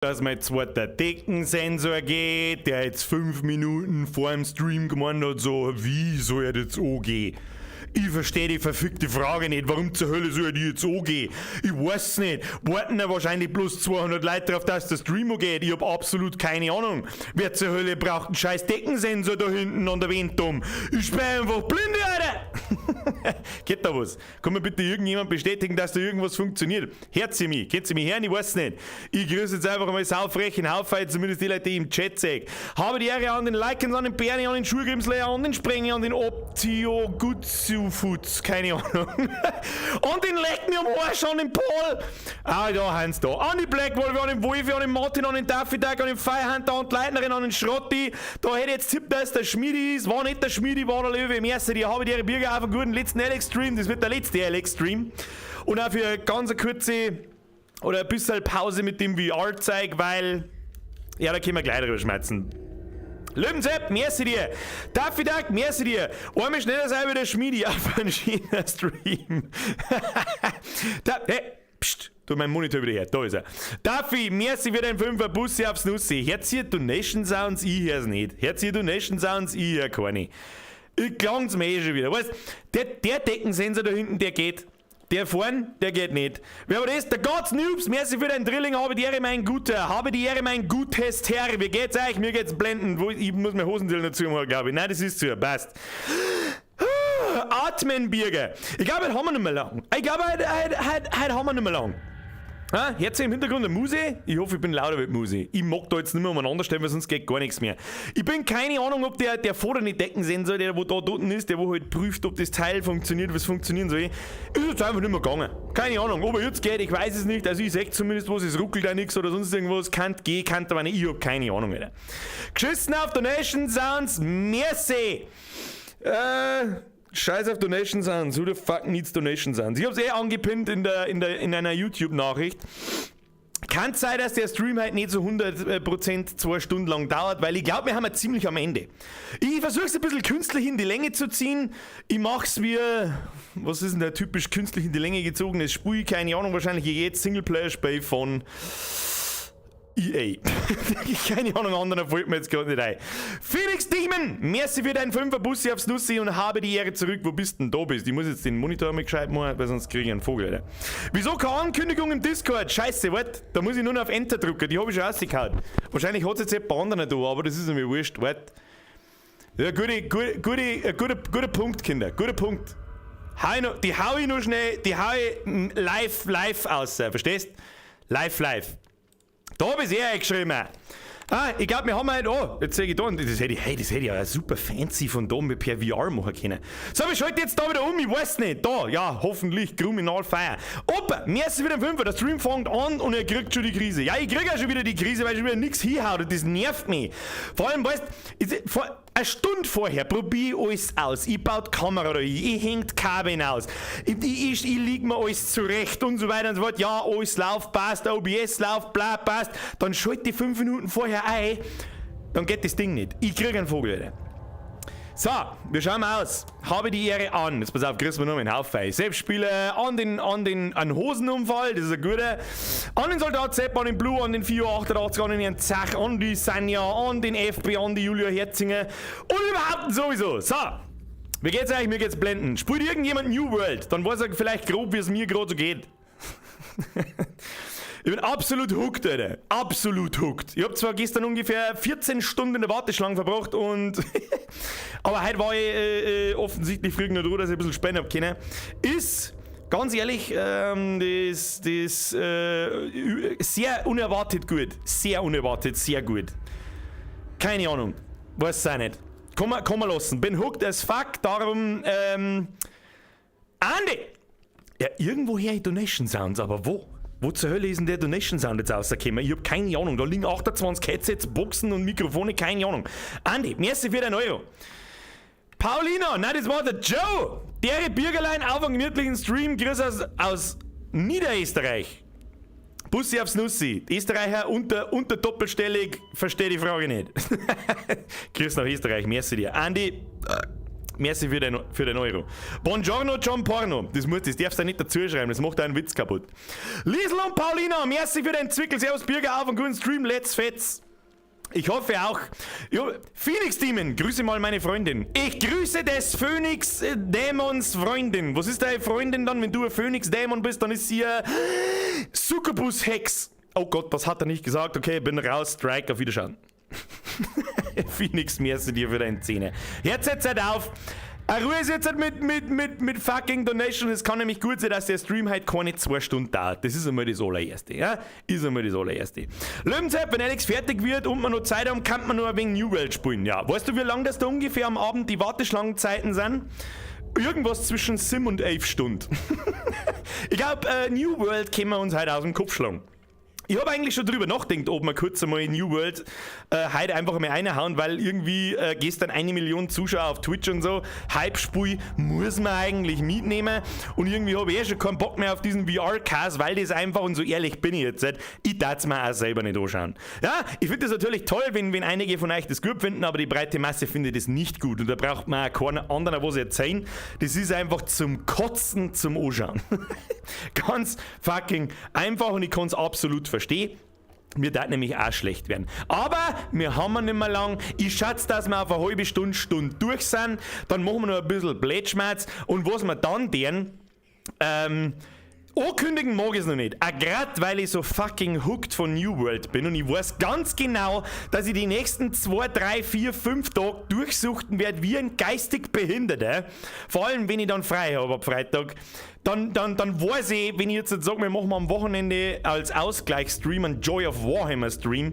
dass mein zweiter Deckensensor geht, der jetzt 5 Minuten vor dem Stream gemeint hat, so, wie soll er jetzt angehen? Ich verstehe die verfickte Frage nicht, warum zur Hölle soll die jetzt angehen? Ich weiß nicht. Warten ja wahrscheinlich bloß 200 Leute drauf, dass der Stream geht. Ich hab absolut keine Ahnung. Wer zur Hölle braucht einen scheiß Deckensensor da hinten an der Wand um? Ich sperre einfach blind, Alter! Geht da was? Kann mir bitte irgendjemand bestätigen, dass da irgendwas funktioniert? Hört sie mich? Geht sie mich hören? Ich weiß nicht. Ich grüße jetzt einfach mal saufrechen Haufen, zumindest die Leute, die im Chat sehen. Habe die Ehre an den Likens, an den Bernie, an den Schulgrimsleer, an den Sprenger, an den Optio Gutsu-Futz, keine Ahnung. Und den Leck mir am Arsch, an den Paul. Ah, da haben sie da. An die Black Wolf, an den Wolfi, an den Martin, an den Daffy Duck, an den Firehunter, an die Leitnerin, an den Schrotti. Da hätte ich jetzt tippt, dass der Schmiedi ist. War nicht der Schmiedi, war der Löwe. Im ersten Jahr habe ich ihre Bürger auf einen guten letzten Alex-Stream. Das wird der letzte Alex-Stream. Und auch für eine ganz kurze oder ein bisschen Pause mit dem VR-Zeug, weil, ja, da können wir gleich drüber schmerzen. Löwensepp, merci dir. Daffy Duck, merci dir. Einmal schneller sein wie der Schmiedi auf einen China-Stream. Hey, pst, tu meinen Monitor wieder her, da ist er. Daffy, merci für deinen 5er Bussi aufs Nussi. Hört ihr Donation Sounds? Ich hör's nicht. Hört ihr Donation Sounds? Ich hör keine. Ich klang's mir eh schon wieder. Weißt, der Deckensensor da hinten, der geht. Der vorn, der geht nicht. Wer war das? Der Gods Noobs, merci für deinen Drilling, habe die Ehre, mein Guter. Habe die Ehre, mein gutes Herr. Wie geht's euch? Mir geht's blendend. Ich muss mir Hosendill dazu machen, glaube ich. Nein, das ist zu, passt. Atmen, Birger. Ich glaube, heute haben wir nicht mehr lang. Heute haben wir nicht mehr lang. Ah, hört ihr im Hintergrund eine Muse? Ich hoffe, ich bin lauter wie die Muse. Ich mag da jetzt nicht mehr umeinander stellen, weil sonst geht gar nichts mehr. Ich bin keine Ahnung, ob der vordere Deckensensor, der wo da unten ist, der wo halt prüft, ob das Teil funktioniert, was funktionieren soll, ist jetzt einfach nicht mehr gegangen. Keine Ahnung, ob er jetzt geht, ich weiß es nicht. Also ich sehe zumindest was, es ruckelt auch nichts oder sonst irgendwas. Kann gehen, kann aber nicht. Ich hab keine Ahnung, Alter. Geschissen auf Donation Sounds, merci! Scheiß auf Donation Sounds, who the fuck needs Donation Sounds? Ich hab's angepinnt in einer YouTube-Nachricht. Kann sein, dass der Stream halt nicht so 100% 2 Stunden lang dauert, weil ich glaube, wir haben ja ziemlich am Ende. Ich versuch's ein bisschen künstlich in die Länge zu ziehen. Ich mach's wie, was ist denn der typisch künstlich in die Länge gezogenes Spiel? Keine Ahnung, wahrscheinlich jetzt Singleplayer-Spiel von EA. Keine Ahnung, anderen fällt mir jetzt gerade nicht ein. Phoenix Demon, merci für deinen 5er Bussi aufs Nussi und habe die Ehre zurück. Wo bist denn da bist? Ich muss jetzt den Monitor mal gescheit machen, weil sonst kriege ich einen Vogel, Alter. Wieso keine Ankündigung im Discord? Scheiße, warte, da muss ich nur noch auf Enter drücken. Die habe ich schon rausgehauen. Wahrscheinlich hat es jetzt ein paar andere da, aber das ist mir wurscht. Warte. Ja, guter Punkt, Kinder. Guter Punkt. Die hau ich nur schnell, die hau ich live aus, verstehst? Live. Da habe ich es eingeschrieben. Ah, ich glaube, wir haben halt, jetzt sehe ich da, das hätte ich ja super fancy von da mit per VR machen können. So, wir schalten jetzt da wieder um, ich weiß nicht, da, ja, hoffentlich, Kriminal Feier. Opa, merci für den 5er, der Stream fängt an und er kriegt schon die Krise. Ja, ich kriege ja schon wieder die Krise, weil schon wieder nichts hinhaut und das nervt mich. Vor allem, weißt du, eine Stunde vorher probiere ich alles aus. Ich baue die Kamera da ein, ich hänge die Kabel aus, ich leg mir alles zurecht und so weiter und so fort. Ja, alles läuft, passt, OBS läuft, bla, passt. Dann schalte ich 5 Minuten vorher ein, dann geht das Ding nicht. Ich kriege einen Vogel, Alter. So, wir schauen mal aus. Habe die Ehre an. Jetzt pass auf, kriegst du mir noch einen Haufen. Selbstspieler an den Hosenunfall, das ist ein guter. An den Soldat Sepp, an den Blue, an den 488, an den Herrn Zach, an die Sanja, an den FB, an die Julia Herzinger und überhaupt sowieso. So, wie geht's eigentlich? Mir geht's blenden. Spielt irgendjemand New World, dann weiß er vielleicht grob, wie es mir gerade so geht. Ich bin absolut hooked, Alter. Absolut hooked. Ich hab zwar gestern ungefähr 14 Stunden in der Warteschlange verbracht und aber heute war ich offensichtlich früh genug, dass ich ein bisschen spenden hab können. Ist, ganz ehrlich, sehr unerwartet gut. Sehr unerwartet, sehr gut. Keine Ahnung. Weiß es auch nicht. Kann man lassen. Bin hooked as fuck, darum, Andi! Ja, irgendwo her Donation Sounds, aber wo? Wo zur Hölle ist denn der Donation Sound jetzt rausgekommen? Ich hab keine Ahnung. Da liegen 28 Headsets, Boxen und Mikrofone, keine Ahnung. Andi, merci für den Euro. Paulina, nein, das war der Joe. Der Bürgerlein auf einem gemütlichen Stream. Grüß aus Niederösterreich. Bussi aufs Nussi. Österreicher unter doppelstellig, verstehe die Frage nicht. Grüß nach Österreich, merci dir. Andi, merci für den Euro. Buongiorno John Porno, das darfst du nicht dazu schreiben, das macht einen Witz kaputt. Liesl und Paulina, merci für den Zwickel, servus Bürger auf und guten Stream, let's fetz. Ich hoffe auch. Jo, Phoenix Demon, grüße mal meine Freundin. Ich grüße des Phoenix Dämons Freundin. Was ist deine Freundin dann, wenn du ein Phoenix Dämon bist? Dann ist sie Succubus Hex. Oh Gott, das hat er nicht gesagt. Okay, bin raus. Strike, auf Wiederschauen. Phoenix, merci dir für deine Zähne. Jetzt halt auf. Ruhe ist jetzt mit fucking Donation. Es kann nämlich gut sein, dass der Stream halt keine 2 Stunden dauert. Das ist einmal das allererste. Ja? Löwenzeit, wenn Alex fertig wird und man noch Zeit haben, kann man nur ein wenig New World spielen. Ja. Weißt du, wie lange das da ungefähr am Abend die Warteschlangenzeiten sind? Irgendwas zwischen 7 und 11 Stunden. Ich glaube, New World können wir uns heute aus dem Kopf schlagen. Ich habe eigentlich schon drüber nachgedacht, ob wir kurz einmal in New World heute einfach mal reinhauen, weil irgendwie gestern 1 Million Zuschauer auf Twitch und so, Hype-Spiel muss man eigentlich mitnehmen und irgendwie habe ich schon keinen Bock mehr auf diesen VR-Cast, weil das einfach, und so ehrlich bin ich jetzt nicht, ich darf es mir auch selber nicht anschauen. Ja, ich finde das natürlich toll, wenn einige von euch das gut finden, aber die breite Masse findet das nicht gut und da braucht man auch keinen anderen was erzählen. Das ist einfach zum Kotzen, zum Anschauen. Ganz fucking einfach und ich kann es absolut verstehen. Mir darf nämlich auch schlecht werden. Aber wir haben nicht mehr lang. Ich schätze, dass wir auf eine halbe Stunde durch sind. Dann machen wir noch ein bisschen Blätschmerz. Und was wir dann deren, ankündigen mag ich es noch nicht. Auch gerade, weil ich so fucking hooked von New World bin und ich weiß ganz genau, dass ich die nächsten 2, 3, 4, 5 Tage durchsuchten werde wie ein geistig Behinderter. Vor allem, wenn ich dann frei habe ab Freitag. Dann weiß ich, wenn ich jetzt sage, wir machen am Wochenende als Ausgleichsstream einen Joy of Warhammer Stream,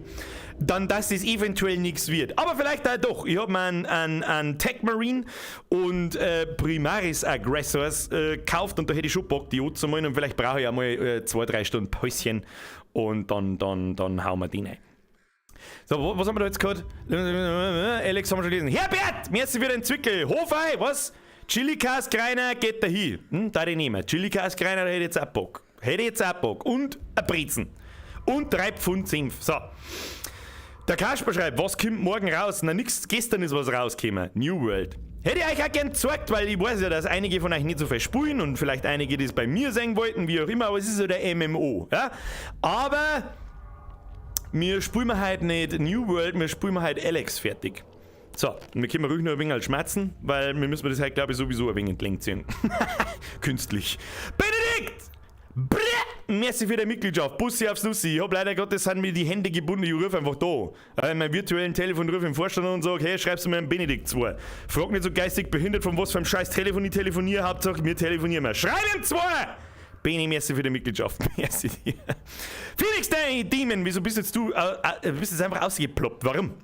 dann dass das eventuell nichts wird. Aber vielleicht auch doch. Ich habe mir einen Tech Marine und Primaris Aggressors gekauft und da hätte ich schon Bock, die anzumalen und vielleicht brauche ich auch mal 2, 3 Stunden Päuschen und dann hauen wir die rein. So, was haben wir da jetzt gehört? Alex haben wir schon gelesen. Herbert, merci für den Zwickel. Hofei, was? Chili-Cast Greiner geht da hin. Da ich nehmen. Chili-Cast Greiner hätte jetzt auch Bock. Und ein Brezen. Und 3 Pfund Senf. So. Der Kasper schreibt, was kommt morgen raus? Na nix, gestern ist was rausgekommen. New World. Hätte ich euch auch gern gezeigt, weil ich weiß ja, dass einige von euch nicht so viel spielen und vielleicht einige das bei mir sehen wollten, wie auch immer, aber es ist so der MMO. Ja? Aber wir spielen halt nicht New World, wir spielen halt Alex fertig. So, und wir können ruhig noch ein wenig schmerzen, weil wir müssen das halt, glaube ich, sowieso ein wenig entlang ziehen. Künstlich. Benedikt! Brrr! Merci für die Mitgliedschaft. Bussi aufs Nussi. Ich hab leider Gottes sind mir die Hände gebunden, ich rufe einfach da. In meinem virtuellen Telefon rufe ich den Vorstand und sage, hey, schreibst du mir einen Benedikt zu. Frag nicht so geistig behindert, von was für einem scheiß Telefon ich telefoniere, Hauptsache wir telefonieren mehr. Schreib ihm 2! Beni, merci für die Mitgliedschaft. Merci dir. Felix Demon, wieso bist jetzt du bist jetzt einfach ausgeploppt? Warum?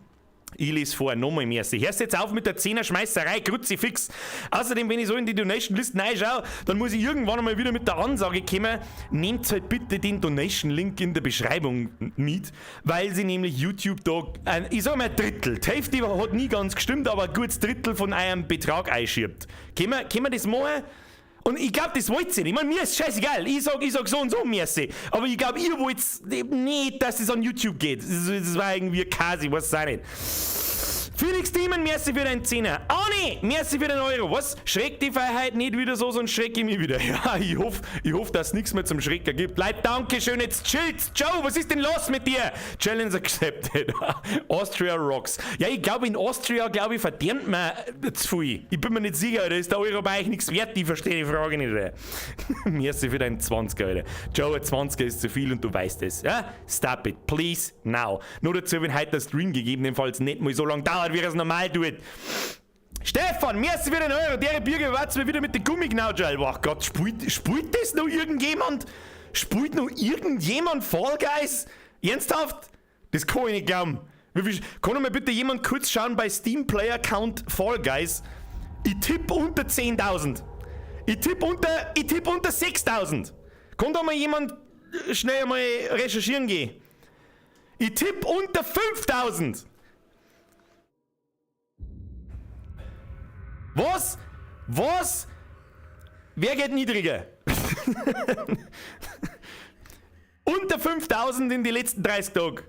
Ich lese vor, nochmal merci. Hörst jetzt auf mit der 10er-Schmeißerei, Kruzifix. Außerdem, wenn ich so in die Donation-Listen reinschaue, dann muss ich irgendwann einmal wieder mit der Ansage kommen, nehmt halt bitte den Donation-Link in der Beschreibung mit, weil sie nämlich YouTube da, ich sag mal ein Drittel, die Hälfte hat nie ganz gestimmt, aber ein gutes Drittel von eurem Betrag einschiebt. Können wir das machen? Und ich glaube, das wollt ihr nicht. Ich meine, mir ist scheißegal. Ich sag so und so merci. Aber ich glaube, ihr wollt nicht, dass das an YouTube geht. Das war irgendwie Kasi, was auch nicht. Felix Demon, merci für deinen 10er. Arni, merci für den Euro. Was? Schreckt die Freiheit nicht wieder so, sonst schreck ich mich wieder. Ja, ich hoffe, dass es nichts mehr zum Schrecken gibt. Leute, danke schön, jetzt chillt's. Joe, was ist denn los mit dir? Challenge accepted. Austria rocks. Ja, ich glaube, in Austria, verdient man zu viel. Ich bin mir nicht sicher, da ist der Euro bei euch nichts wert. Ich verstehe die Frage nicht. Merci für deinen 20er, Alter. Joe, ein 20er ist zu viel und du weißt es. Ja? Stop it, please, now. Nur dazu, wenn heute der Stream gegebenenfalls nicht mal so lange dauert, wie er es normal tut. Stefan, merci für den Euro. Der Bürger wartet mir wieder mit den Gummiknautschall. Ach Gott, spielt das noch irgendjemand? Spielt noch irgendjemand Fall Guys? Ernsthaft? Das kann ich nicht glauben. Kann mal bitte jemand kurz schauen bei Steam Player Count Fall Guys? Ich tippe unter 10.000. Ich tippe unter 6.000. Kann da mal jemand schnell mal recherchieren gehen? Ich tippe unter 5.000. Was? Wer geht niedriger? Unter 5.000 in die letzten 30 Tage.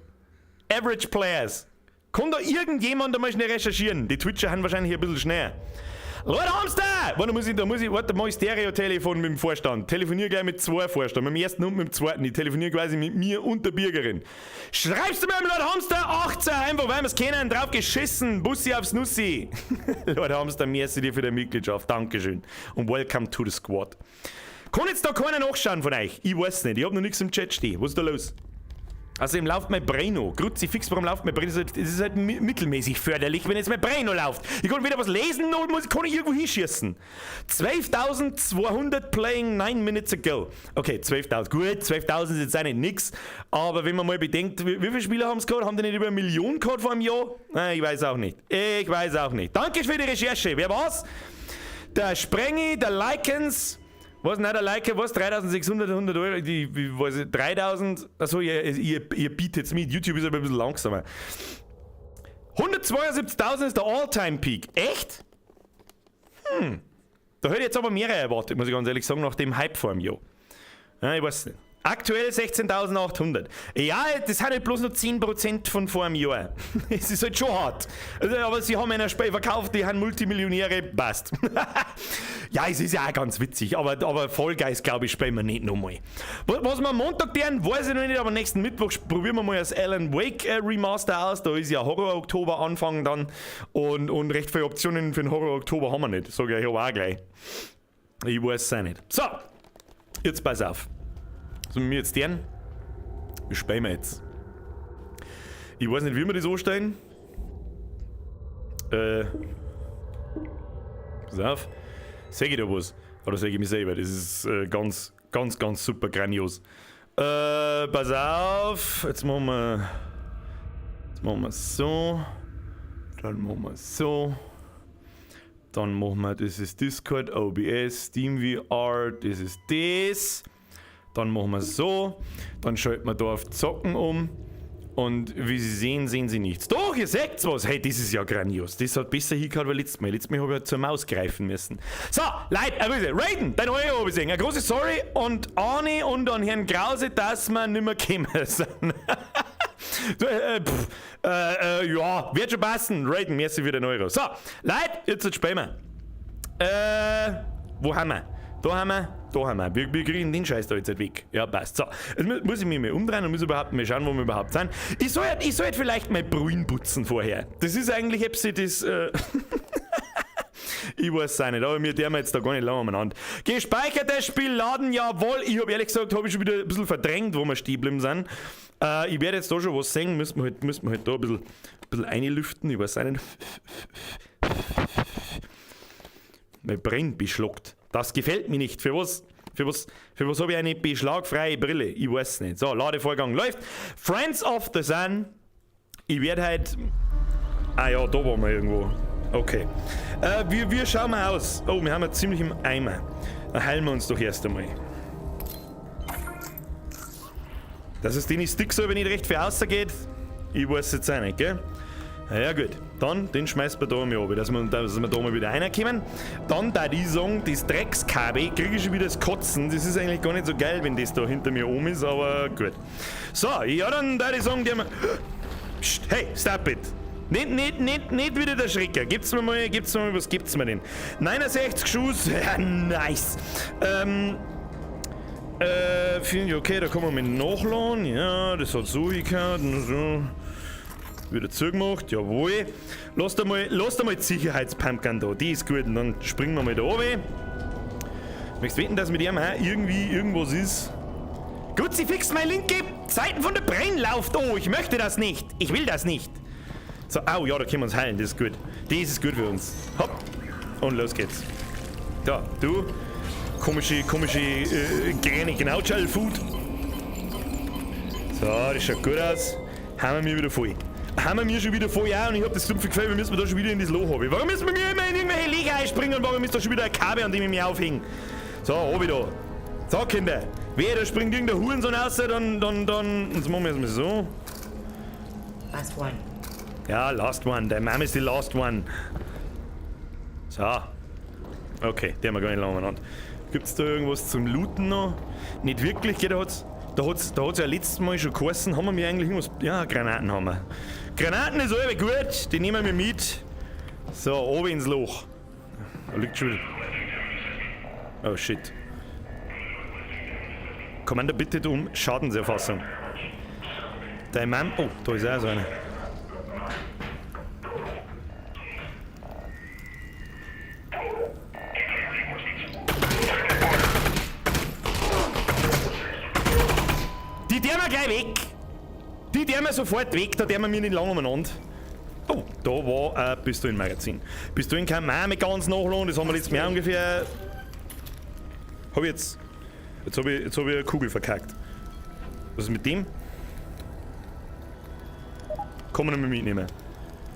Average Players. Kann da irgendjemand einmal schnell recherchieren? Die Twitcher haben wahrscheinlich ein bisschen schneller. Lord Hamster! Da muss ich mal Stereo-Telefon mit dem Vorstand. Telefoniere gleich mit 2 Vorstand. Mit dem ersten und mit dem zweiten. Ich telefoniere quasi mit mir und der Bürgerin. Schreibst du mir Lord Hamster 18, einfach weil wir es kennen, drauf geschissen. Bussi aufs Nussi. Lord Hamster, merci dir für die Mitgliedschaft. Dankeschön. Und welcome to the squad. Kann jetzt da keiner nachschauen von euch? Ich weiß nicht. Ich hab noch nichts im Chat stehen. Was ist da los? Also im läuft mein Braino. Kruzifix, warum läuft mein Braino? Das ist halt mittelmäßig förderlich, wenn jetzt mein Braino läuft. Ich kann weder was lesen, noch kann ich irgendwo hinschießen. 12.200 playing 9 minutes ago. Okay, 12.000. Gut, 12.000 ist jetzt auch nicht nix. Aber wenn man mal bedenkt, wie viele Spieler haben es gehabt? Haben die nicht über 1 Million gehabt vor einem Jahr? Nein, ich weiß auch nicht. Danke für die Recherche. Wer war's? Der Sprengi, der Likens. Was, nein, der Like, was? 3.600, 100 Euro, was, 3.000, achso, ihr bietet mit, YouTube ist aber ein bisschen langsamer. 172.000 ist der All-Time-Peak. Echt? Da hätte ich jetzt aber mehrere erwartet, muss ich ganz ehrlich sagen, nach dem Hype vor einem Jahr. Ja, ich weiß nicht. Aktuell 16.800. Ja, das sind halt bloß noch 10% von vor einem Jahr. Es ist halt schon hart. Also, aber sie haben einen Spiel verkauft, die haben Multimillionäre, passt. Ja, es ist ja auch ganz witzig, aber Fall Guys, glaube ich, spielen wir nicht nochmal. Was wir am Montag tun, weiß ich noch nicht, aber nächsten Mittwoch probieren wir mal das Alan Wake Remaster aus. Da ist ja Horror-Oktober Anfang dann und recht viele Optionen für den Horror-Oktober haben wir nicht. Sage ich auch gleich. Ich weiß es auch nicht. So, jetzt pass auf. Sollen wir jetzt deren? Wie spielen wir jetzt? Ich weiß nicht, wie wir das anstellen. Pass auf. Sag ich da was? Oder sag ich mich selber? Das ist ganz super grandios. Pass auf. Jetzt machen wir so. Dann machen wir so. Dann machen wir, das ist Discord, OBS, SteamVR, das ist das. Dann machen wir so, dann schalten wir da auf Zocken um und wie Sie sehen, sehen Sie nichts. Doch, ihr seht was. Hey, das ist ja grandios. Das hat besser hingehört wie letztes Mal. Letztes Mal habe ich halt zur Maus greifen müssen. So, Leute, Raiden, dein Euro habe ich gesehen. Ein großes Sorry und Arne und an Herrn Krause, dass wir nicht mehr gekommen sind. Ja, wird schon passen. Raiden, merci für den Euro. So, Leute, jetzt spielen wir. Wo haben wir? Da haben wir. Wir kriegen den Scheiß da jetzt nicht weg. Ja, passt. So, jetzt muss ich mich mal umdrehen und muss überhaupt mal schauen, wo wir überhaupt sind. Ich soll vielleicht mal Brühen putzen vorher. Das ist eigentlich das... Ich weiß es auch nicht, aber wir dürfen jetzt da gar nicht lange umeinander. Gespeichertes Spiel laden, jawohl. Ich habe ehrlich gesagt, habe ich schon wieder ein bisschen verdrängt, wo wir stehen geblieben sind. Ich werde jetzt da schon was singen, müssen wir halt da ein bisschen einlüften. Ich weiß auch nicht. Mein Brenn beschluckt. Das gefällt mir nicht. Für was habe ich eine beschlagfreie Brille? Ich weiß nicht. So, Ladevorgang läuft. Friends of the Sun. Ich werde halt... Ah ja, da waren wir irgendwo. Okay. Wir schauen mal aus. Oh, wir haben ja ziemlich im Eimer. Dann heilen wir uns doch erst einmal. Dass es den Stick so aber nicht recht viel rausgeht, ich weiß jetzt auch nicht, gell? Na ja gut, dann den schmeißen wir da mal runter, dass wir da mal wieder reinkommen. Dann da ich sagen, das Dreckskabel kriege ich schon wieder das Kotzen. Das ist eigentlich gar nicht so geil, wenn das da hinter mir oben ist, aber gut. So, ja dann da ich sagen, die haben... Psst, hey, stop it! Nicht wieder der Schrecker. Gibt's mir mal, was gibt's mir denn? 69 Schuss, ja, nice. Finde ich okay, da kann man mit nachladen. Ja, das hat so gehabt und so. Wieder zugemacht, jawohl. Lass da mal die Sicherheitspumpgun da, die ist gut. Und dann springen wir mal da runter. Möchtest wetten, dass mit dem auch irgendwie irgendwas ist? Gut, sie fixt meine linke Seiten von der Brenn läuft. Oh, ich möchte das nicht. Ich will das nicht. So, au, ja, da können wir uns heilen, das ist gut. Das ist gut für uns. Hopp. Und los geht's. Da, du. Komische Gräne, genau, Child Food. So, das schaut gut aus. Haben wir mir wieder voll. Ja, und ich hab das dumpfe Gefühl, wir müssen da schon wieder in das Loch haben. Warum müssen wir mir immer in irgendwelche Liga einspringen und warum ist da schon wieder ein Kabel, an dem ich mich aufhänge? So, hab ich da. So, Kinder. Wer, da springt irgendein Hurensohn raus, dann. Jetzt machen wir erstmal so. Last one. Ja, last one. Dein Mom ist die last one. So. Okay, der haben wir gar nicht lange miteinander. Gibt's da irgendwas zum Looten noch? Nicht wirklich, gell? Da hat's ja letztes Mal schon geheißen, haben wir eigentlich irgendwas... Ja, Granaten haben wir. Granaten ist alle gut, die nehmen wir mit. So, oben ins Loch. Da liegt schon wieder. Oh shit. Kommando, bitte um Schadenserfassung. Dein Mann. Oh, da ist auch so einer. Die wir gleich weg. Die wir sofort weg, da wir mir nicht lange umeinander. Oh, da war ein Pistolenmagazin. Pistolen kann man auch mit ganz nachladen, das haben wir jetzt mehr ungefähr. Jetzt hab ich eine Kugel verkackt. Was ist mit dem? Kann man nicht mehr mitnehmen.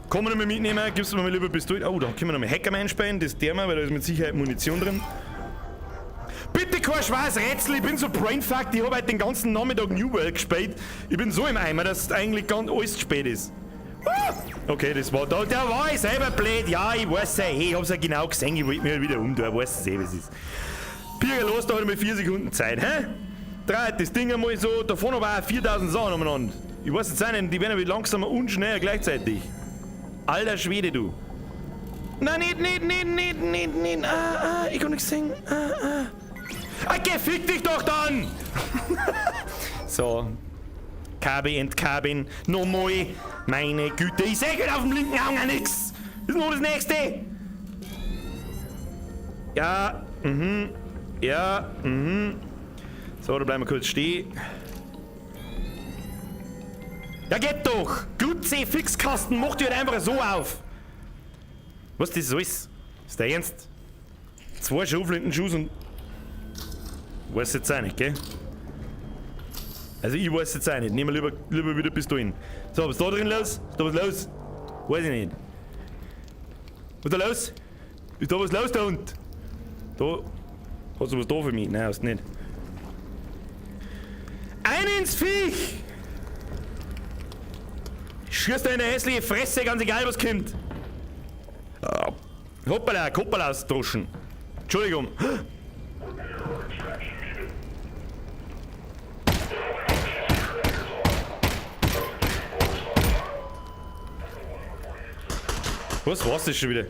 Kann man nicht mehr mitnehmen, gibst du mir mal lieber Pistolen. Oh, da können wir noch mal Hackerman spielen, das der mal, weil da ist mit Sicherheit Munition drin. Bitte kein schweres Rätsel, ich bin so brainfucked, ich habe heute den ganzen Nachmittag New World gespielt. Ich bin so im Eimer, dass eigentlich ganz alles zu spät ist. Okay, das war da, der war ich selber blöd. Ja, ich weiß ja, ich hab's ja genau gesehen, ich wollte mich halt wieder umtun, ich weiß es was ist. Pierre, los, da hat er mal 4 Sekunden Zeit, hä? Dreht das Ding einmal so, davon aber auch 4000 Sachen umeinander. Ich weiß jetzt auch nicht, die werden aber langsamer und schneller gleichzeitig. Alter Schwede, du. Nein, nicht. Ich kann nichts sehen. Okay, fick dich doch dann! So. Kabin entkabin. Nochmal. Meine Güte, ich seh auf dem linken Auge nix. Das ist nur das nächste. Ja, Ja, So, da bleiben wir kurz stehen. Ja, geht doch! Glutze Fixkasten, mach die halt einfach so auf! Was das alles? Ist der Ernst? 2 Schauflintenschuss und. Weiß jetzt auch nicht, gell? Also ich weiß jetzt auch nicht. Nehmen wir lieber wieder Pistolen. So, was ist da drin los? Ist da was los? Weiß ich nicht. Was ist da los? Ist da was los da unten? Da. Hast du was da für mich? Nein, hast du nicht. Ein ins Viech! Schießt da in der hässliche Fresse, ganz egal was kommt. Hoppala, Hoppala ausdroschen. Entschuldigung. Was war's das schon wieder?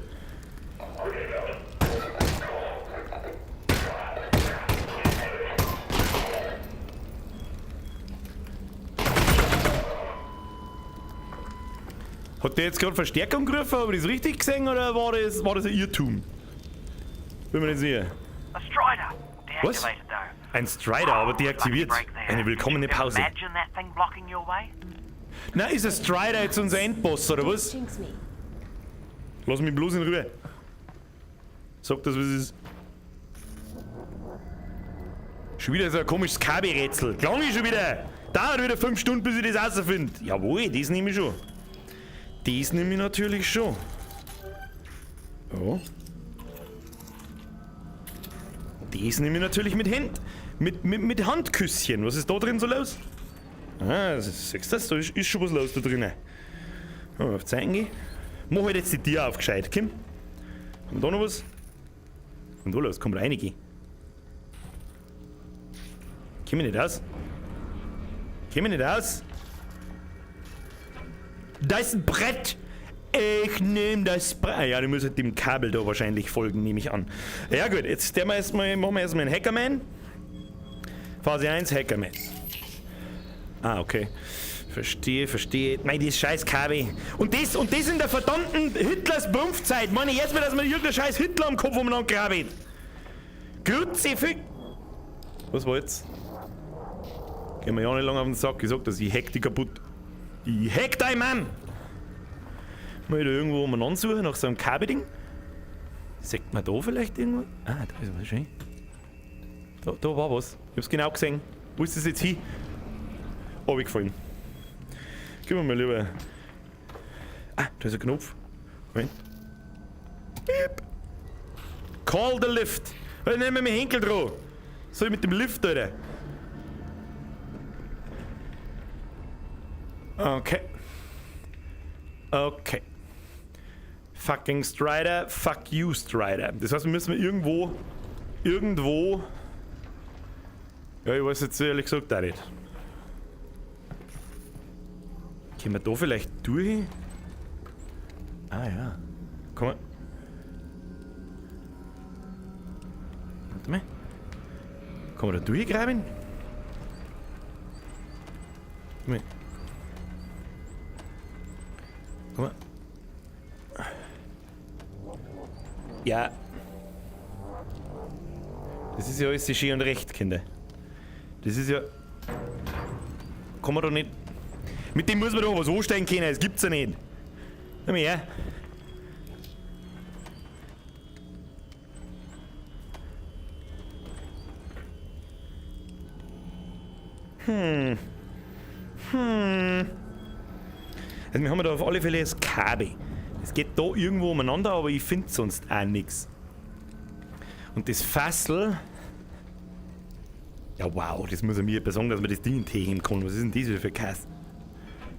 Hat der jetzt gerade Verstärkung gerufen? Habe ich das richtig gesehen oder war das ein Irrtum? Bin mir nicht sicher. A Strider. Was? Deactivated though. Ein Strider, aber deaktiviert. Lucky break there. Eine willkommene Pause. Imagine that thing blocking your way? Na, ist ein Strider jetzt unser Endboss, oder was? Jinx me. Lass mich bloß in Ruhe. Sag das, was es ist. Schon wieder so ein komisches KB-Rätsel. Klang ich schon wieder. Dauert wieder 5 Stunden, bis ich das rausfinde. Jawohl, das nehme ich schon. Das nehme ich natürlich schon. Oh. Das nehme ich natürlich mit mit Handküsschen. Was ist da drin so los? Ah, siehst du das? Da ist schon was los da drinnen. Oh, auf Zeichen gehen. Mach halt jetzt die Tür auf, gescheit, Kim. Und da noch was? Und da los, komm reingehen. Komm ich nicht aus? Komm ich nicht aus? Da ist ein Brett! Ich nehm das Brett. Ah ja, du musst halt dem Kabel da wahrscheinlich folgen, nehme ich an. Ja gut, jetzt machen wir erstmal einen Hackerman. Phase 1, Hackerman. Ah, okay. Verstehe. Nein, das scheiß KW. Und das in der verdammten Hitlers Brumpfzeit. Meine, jetzt wird erstmal irgendein scheiß Hitler am Kopf umeinander graben. Grütze Fick. Was war jetzt? Gehen wir ja nicht lange auf den Sack gesagt, dass ich hack die kaputt. Ich hack dein Mann! Mal da irgendwo umeinander suchen nach so einem KW-Ding. Sagt man da vielleicht irgendwo? Ah, da ist was schön. Da war was. Ich hab's genau gesehen. Wo ist das jetzt hin? Runtergefallen. Gib mir mal lieber. Ah, da ist ein Knopf. Moment. Piep. Call the lift. Weil nehmen wir mit Henkel dran. So mit dem Lift, Alter. Okay. Fucking Strider, fuck you Strider. Das heißt, wir müssen irgendwo. Ja, ich weiß jetzt ehrlich gesagt auch nicht. Können wir da vielleicht durch? Ah ja. Komm mal. Kann man da durchgraben? Komm mal. Ja. Das ist ja alles so schön und recht, Kinder. Das ist ja... Kann man doch nicht... Mit dem muss man doch was anstellen können, das gibt's ja nicht. Komm her. Also wir haben da auf alle Fälle das Kabel. Es geht da irgendwo umeinander, aber ich finde sonst auch nichts. Und das Fassel... Ja wow, das muss er mir sagen, dass man das Ding in den Tee heben kann. Was ist denn das wieder für Kass?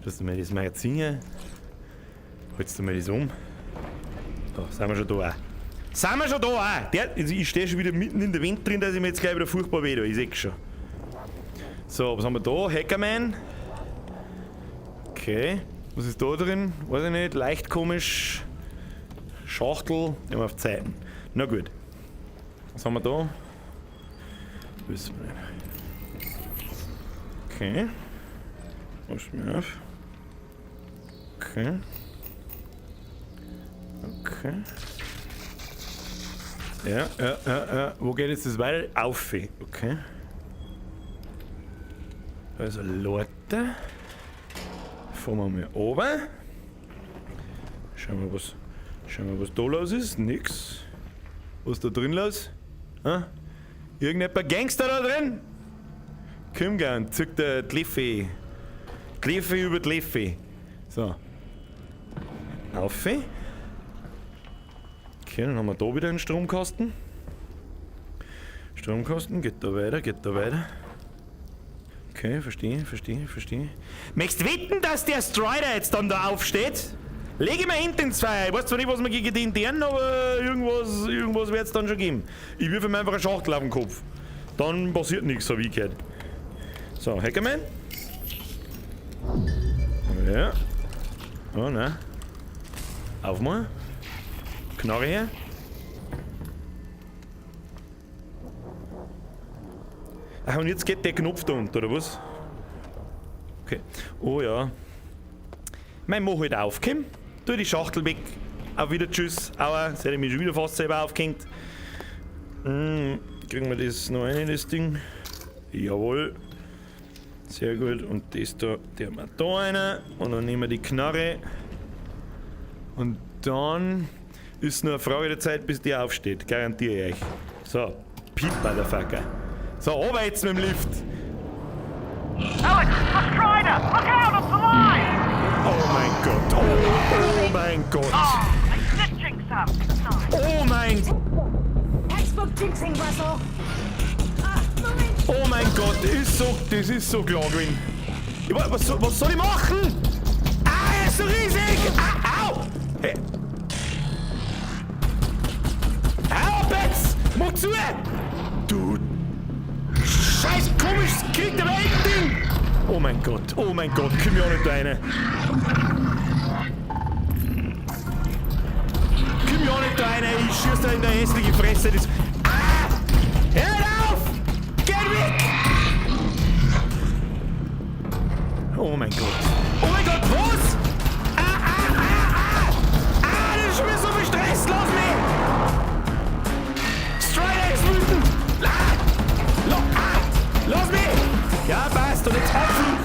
Lass du mal das Magazin. Holst du mal das um. Da, sind wir schon da auch. Sind wir schon da auch! Also ich stehe schon wieder mitten in der Wind drin, dass ich mir jetzt gleich wieder furchtbar weh tue. Ich seh's schon. So, was haben wir da? Hackerman. Okay. Was ist da drin? Weiß ich nicht. Leicht komisch. Schachtel. Immer auf Zeiten. Na gut. Was haben wir da? Wissen wir nicht. Okay. Pass mir auf. Okay. Okay. Ja. Wo geht jetzt das weiter? Auf. Okay. Also Leute. Fahren wir mal oben. Schauen wir, was da los ist. Nix. Was ist da drin los? Irgendjemand Gangster da drin? Komm gern, zück der Kleffe. Kleffe über Kleffe. So. Auf. Okay, dann haben wir da wieder einen Stromkasten. Stromkasten, geht da weiter. Okay, verstehe. Möchtest wetten, dass der Strider jetzt dann da aufsteht? Lege mir hinten ins Feuer. Ich weiß zwar nicht, was wir gegen den deren, aber irgendwas wird es dann schon geben. Ich wirf ihm einfach eine Schachtel auf den Kopf. Dann passiert nichts, so wie ich gehört. So, Hackerman. Ja. Oh nein. Auf mal. Knarre her. Ach, und jetzt geht der Knopf da unten, oder was? Okay. Oh ja. Mein Mo halt aufkommen. Tu die Schachtel weg. Auf wieder tschüss. Aua, jetzt hätte ich mich schon wieder fast selber aufgehängt. Kriegen wir das noch rein, das Ding? Jawohl. Sehr gut. Und das da, der haben wir da rein. Und dann nehmen wir die Knarre. Und dann ist nur eine Frage der Zeit, bis die aufsteht. Garantiere ich euch. So, Piep, Motherfucker. So, runter jetzt mit dem Lift. Alex, the Strider! Look out, it's alive! Oh mein Gott. Oh mein Gott. Oh, they snitching some. Nice. Oh mein... Textbook jinxing, Russell. Moment. Oh mein Gott, das ist so klar gewesen. Was soll ich machen? Er ist so riesig! Au! Hey. Hau ab jetzt! Mach zu! Du scheiß komisches Kind der Welt-Ding! Oh mein Gott, komm ja nicht rein. Komm ja nicht rein, ich schieß da in der hässliche Fresse. Das... Hört auf! Geht weg! Oh mein Gott, was? Das ist schon wieder so viel Stress, lass mich! Strider ist wütend! Lass mich! Ja, passt, und jetzt Abflug!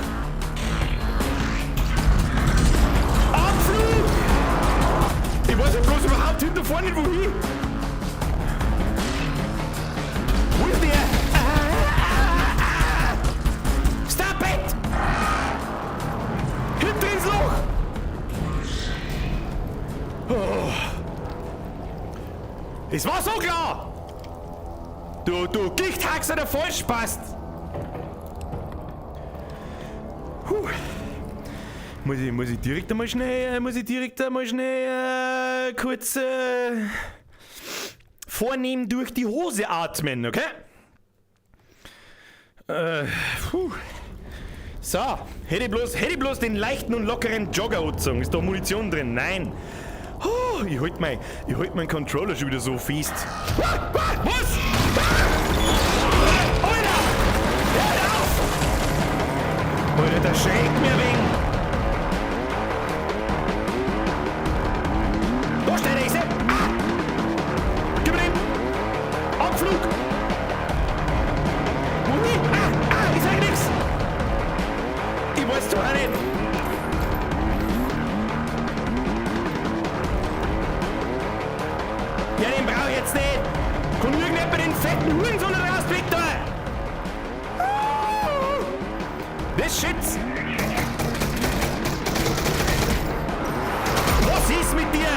Abflug! Ich weiß ja bloß überhaupt hinter vorne nicht wohin! Wo ist der? Stop it! Hinter ins Loch! Oh. Es war so klar! Du Gichthaxer, der falsch passt! Muss ich direkt einmal schnell kurz vornehm durch die Hose atmen, okay? So, hätte ich bloß den leichten und lockeren Jogger angezogen. Ist da Munition drin? Nein. Ich halt meinen Controller schon wieder so fest. Was? Alter! Alter, der schrägt mir wegen. Da steht er, ich seh. Ah! Gib mir den. Abflug. Ui. Ich sag nix. Ich weiß doch auch nicht. Ja, den brauch ich jetzt nicht. Kann irgendjemand den fetten Hurensohn raus, Victor? Das Shit's. Was ist mit dir?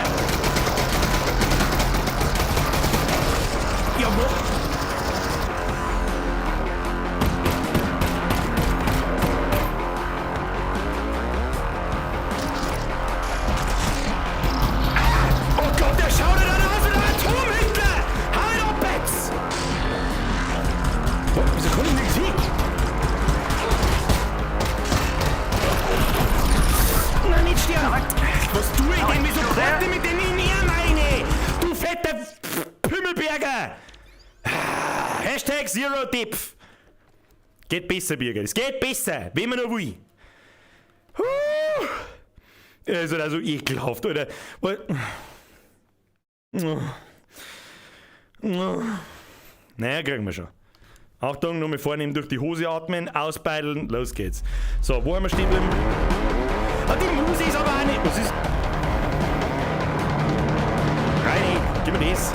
Ja, wo? Oh Gott, der schaut dann aus wie ein Atomhitler! Halt auf, Betz! Oh, wieso kann ich nicht sehen? Na, nicht sterben! Was tue ich denn? Wieso kommt ihr mit dem in ihr meine? Du fetter Pümmelberger! Hashtag Zero Dip. Geht besser, Birger. Es geht besser, wenn man noch will. Es ist also ekelhaft, oder? Naja, kriegen wir schon. Achtung, nochmal vornehmen, durch die Hose atmen, ausbeideln, los geht's. So, wo haben wir stehen bleiben? Ah, die Muse ist aber auch nicht. Was ist? Reini, gib mir das.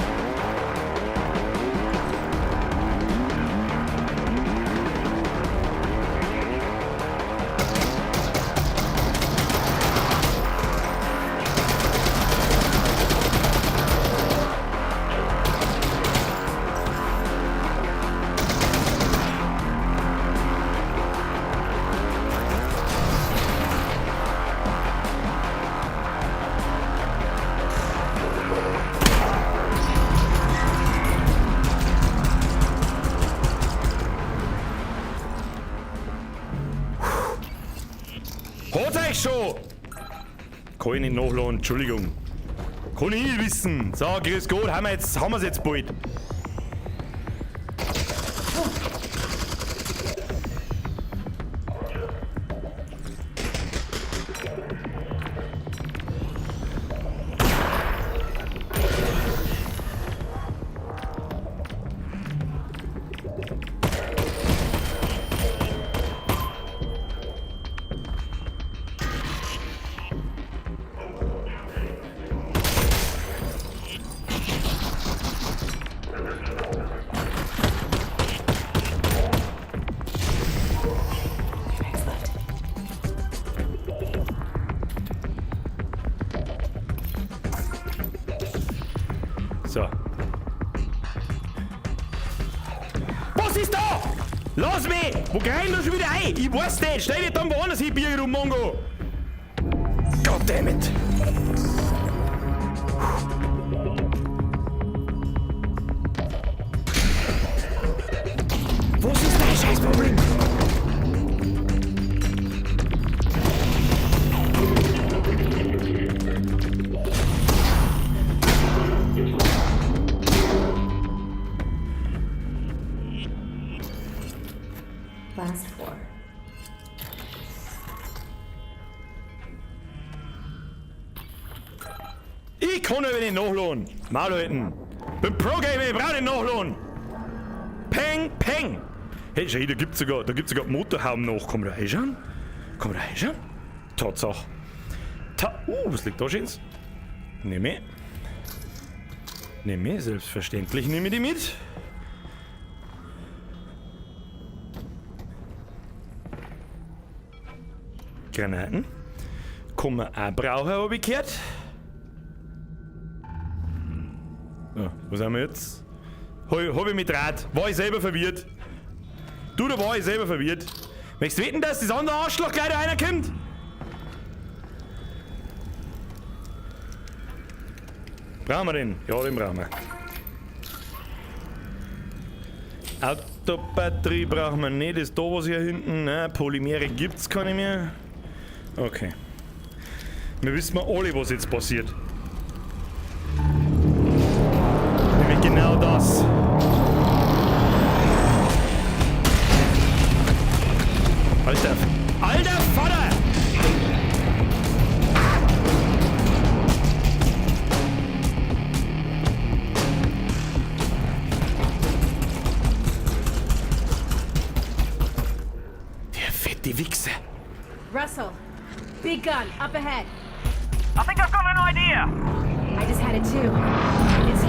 Hat euch schon! Kann ich nicht nachladen, Entschuldigung. Kann ich nicht wissen. So, grüß Gott, haben wir's jetzt bald. So. Was ist da? Lass mich! Wo gehen wir schon wieder ein? Ich weiß nicht. Stell dich dann woanders hin, Birger, du Mongo. Goddammit. Was ist dein Scheißproblem? Last 4. Ich kann aber nicht nachladen. Maul halten. Bin Pro-Gamer, ich brauch nicht nachladen. Peng, peng. Hey, schau, da gibt's sogar Motorhaum nach. Komm da hinschauen? Komm da hinschauen? Tatsache. Was liegt da Schönes? Nehme ich, selbstverständlich nehme ich die mit. Granaten. Kann man auch brauchen, habe ich gehört. So, was haben wir jetzt? Hab ich mit Draht. War ich selber verwirrt. Du, da war ich selber verwirrt. Möchtest du wetten, dass das andere Arschloch gleich da reinkommt? Brauchen wir den? Ja, den brauchen wir. Autobatterie brauchen wir nicht. Das ist da was hier hinten. Nein, Polymere gibt's keine mehr. Okay. Wir wissen alle, was jetzt passiert. Nämlich genau das. Alter! Big gun, up ahead. I think I've got an idea. I just had it too. It's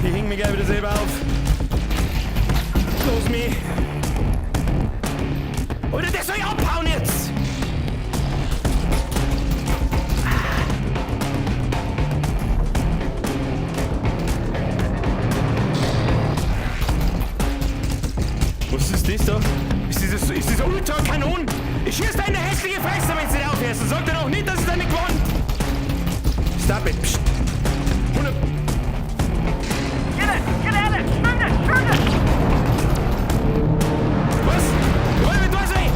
Die hingen mich gleich wieder selber auf. Los, mich. Oder der soll abhauen jetzt! Was ist das da? Ist das Ultra-Kanon? Ich schieß deine hässliche Fresse, wenn du nicht aufhörst. Und sag dir auch nicht, dass es damit gewonnen. Stop it. Psst. 100. Get at it! Shoot it! Was? Du hast weh!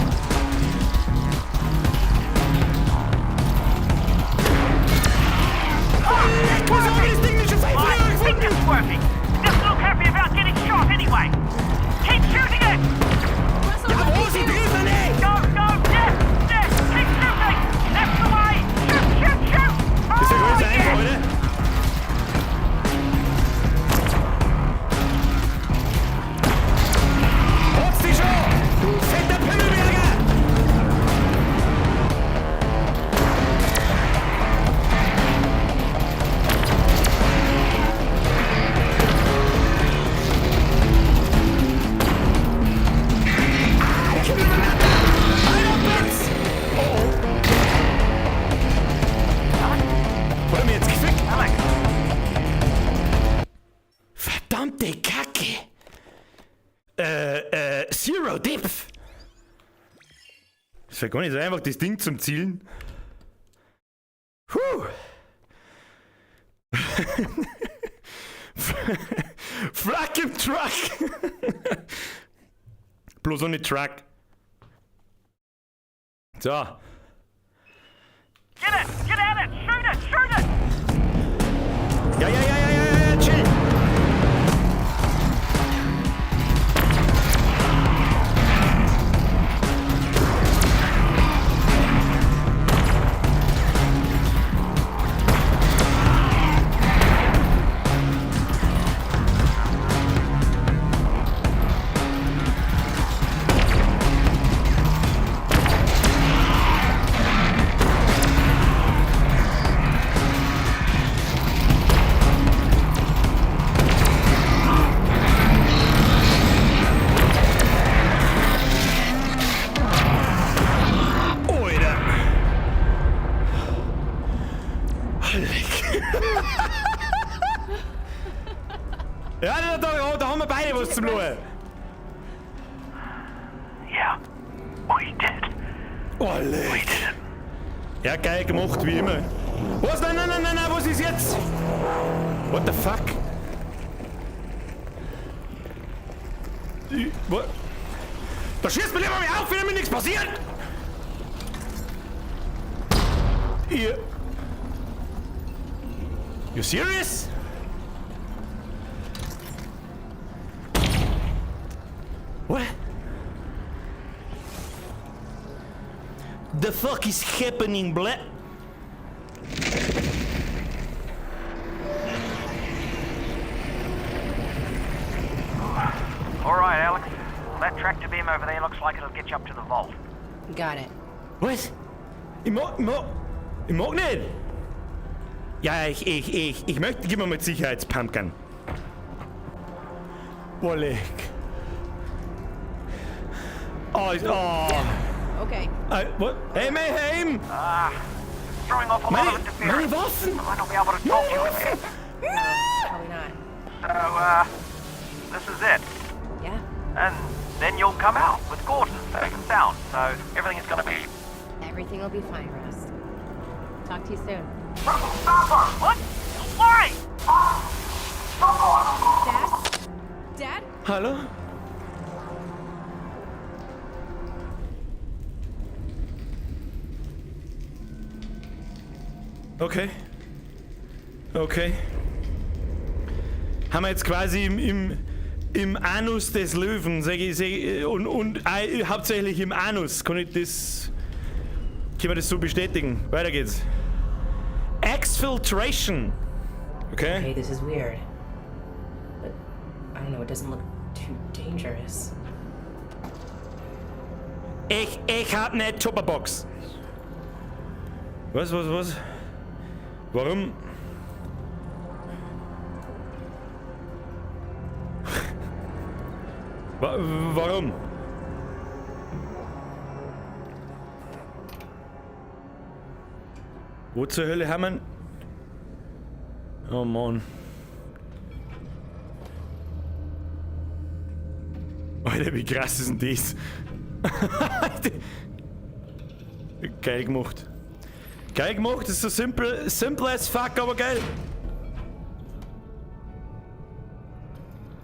Was soll das Ding nicht schon sein? I think it's working. Just look happy about getting shot anyway. Keep shooting it! Ja, wo sie treffen nicht! Go! Yes! Keep shooting! That's the way! Shoot! Das ist ja Oh, ganz einfach, yes! oder? Holst dich schon! Du fetter Pimmelberger! Wurde mir jetzt gefickt? Alex, Verdammte Kacke! Zero Depth! Das wäre gar nicht so einfach, das Ding zum Zielen. Puh! Frack im Truck! Bloß ohne Truck. So. get at it! Shoot it! Ja, chill! Ja, da haben wir beide was zum Schauen. Yeah, we did. Oh, leck. Ja, geil gemacht, wie immer. Was? Nein, was ist jetzt? What the fuck? What? Da schießt mir lieber mal auf, wenn mir nichts passiert! Ihr... You serious? What? The fuck is happening, blah? All right, Alex. That tractor beam over there looks like it'll get you up to the vault. got it. Was? Ich mag nicht. Ja, ich möchte, gib mir mal Sicherheitspumpgun. Wolleck. Oh. Okay. What? Hey, Mayhem! Throwing off a lot of Meine interference. Waffen! I might not be able to talk to you in here. Probably not. So, this is it. Yeah. And then you'll come out with Gordon, safe and sound. So everything is gonna be... Everything will be fine, Rust. Talk to you soon. What? Why? Dad? Hallo? Okay. Haben wir jetzt quasi im Anus des Löwen, sag ich, und hauptsächlich im Anus, kann ich das Können wir das so bestätigen? Weiter geht's. Exfiltration. Okay. Okay, this is weird. But I don't know, it doesn't look too dangerous. Ich hab ne Tupperbox. Was? Warum? Warum? Wo zur Hölle haben wir... Oh Mann. Alter, wie krass ist denn das? Geil gemacht. Geil gemacht, das ist so simple as fuck, aber geil.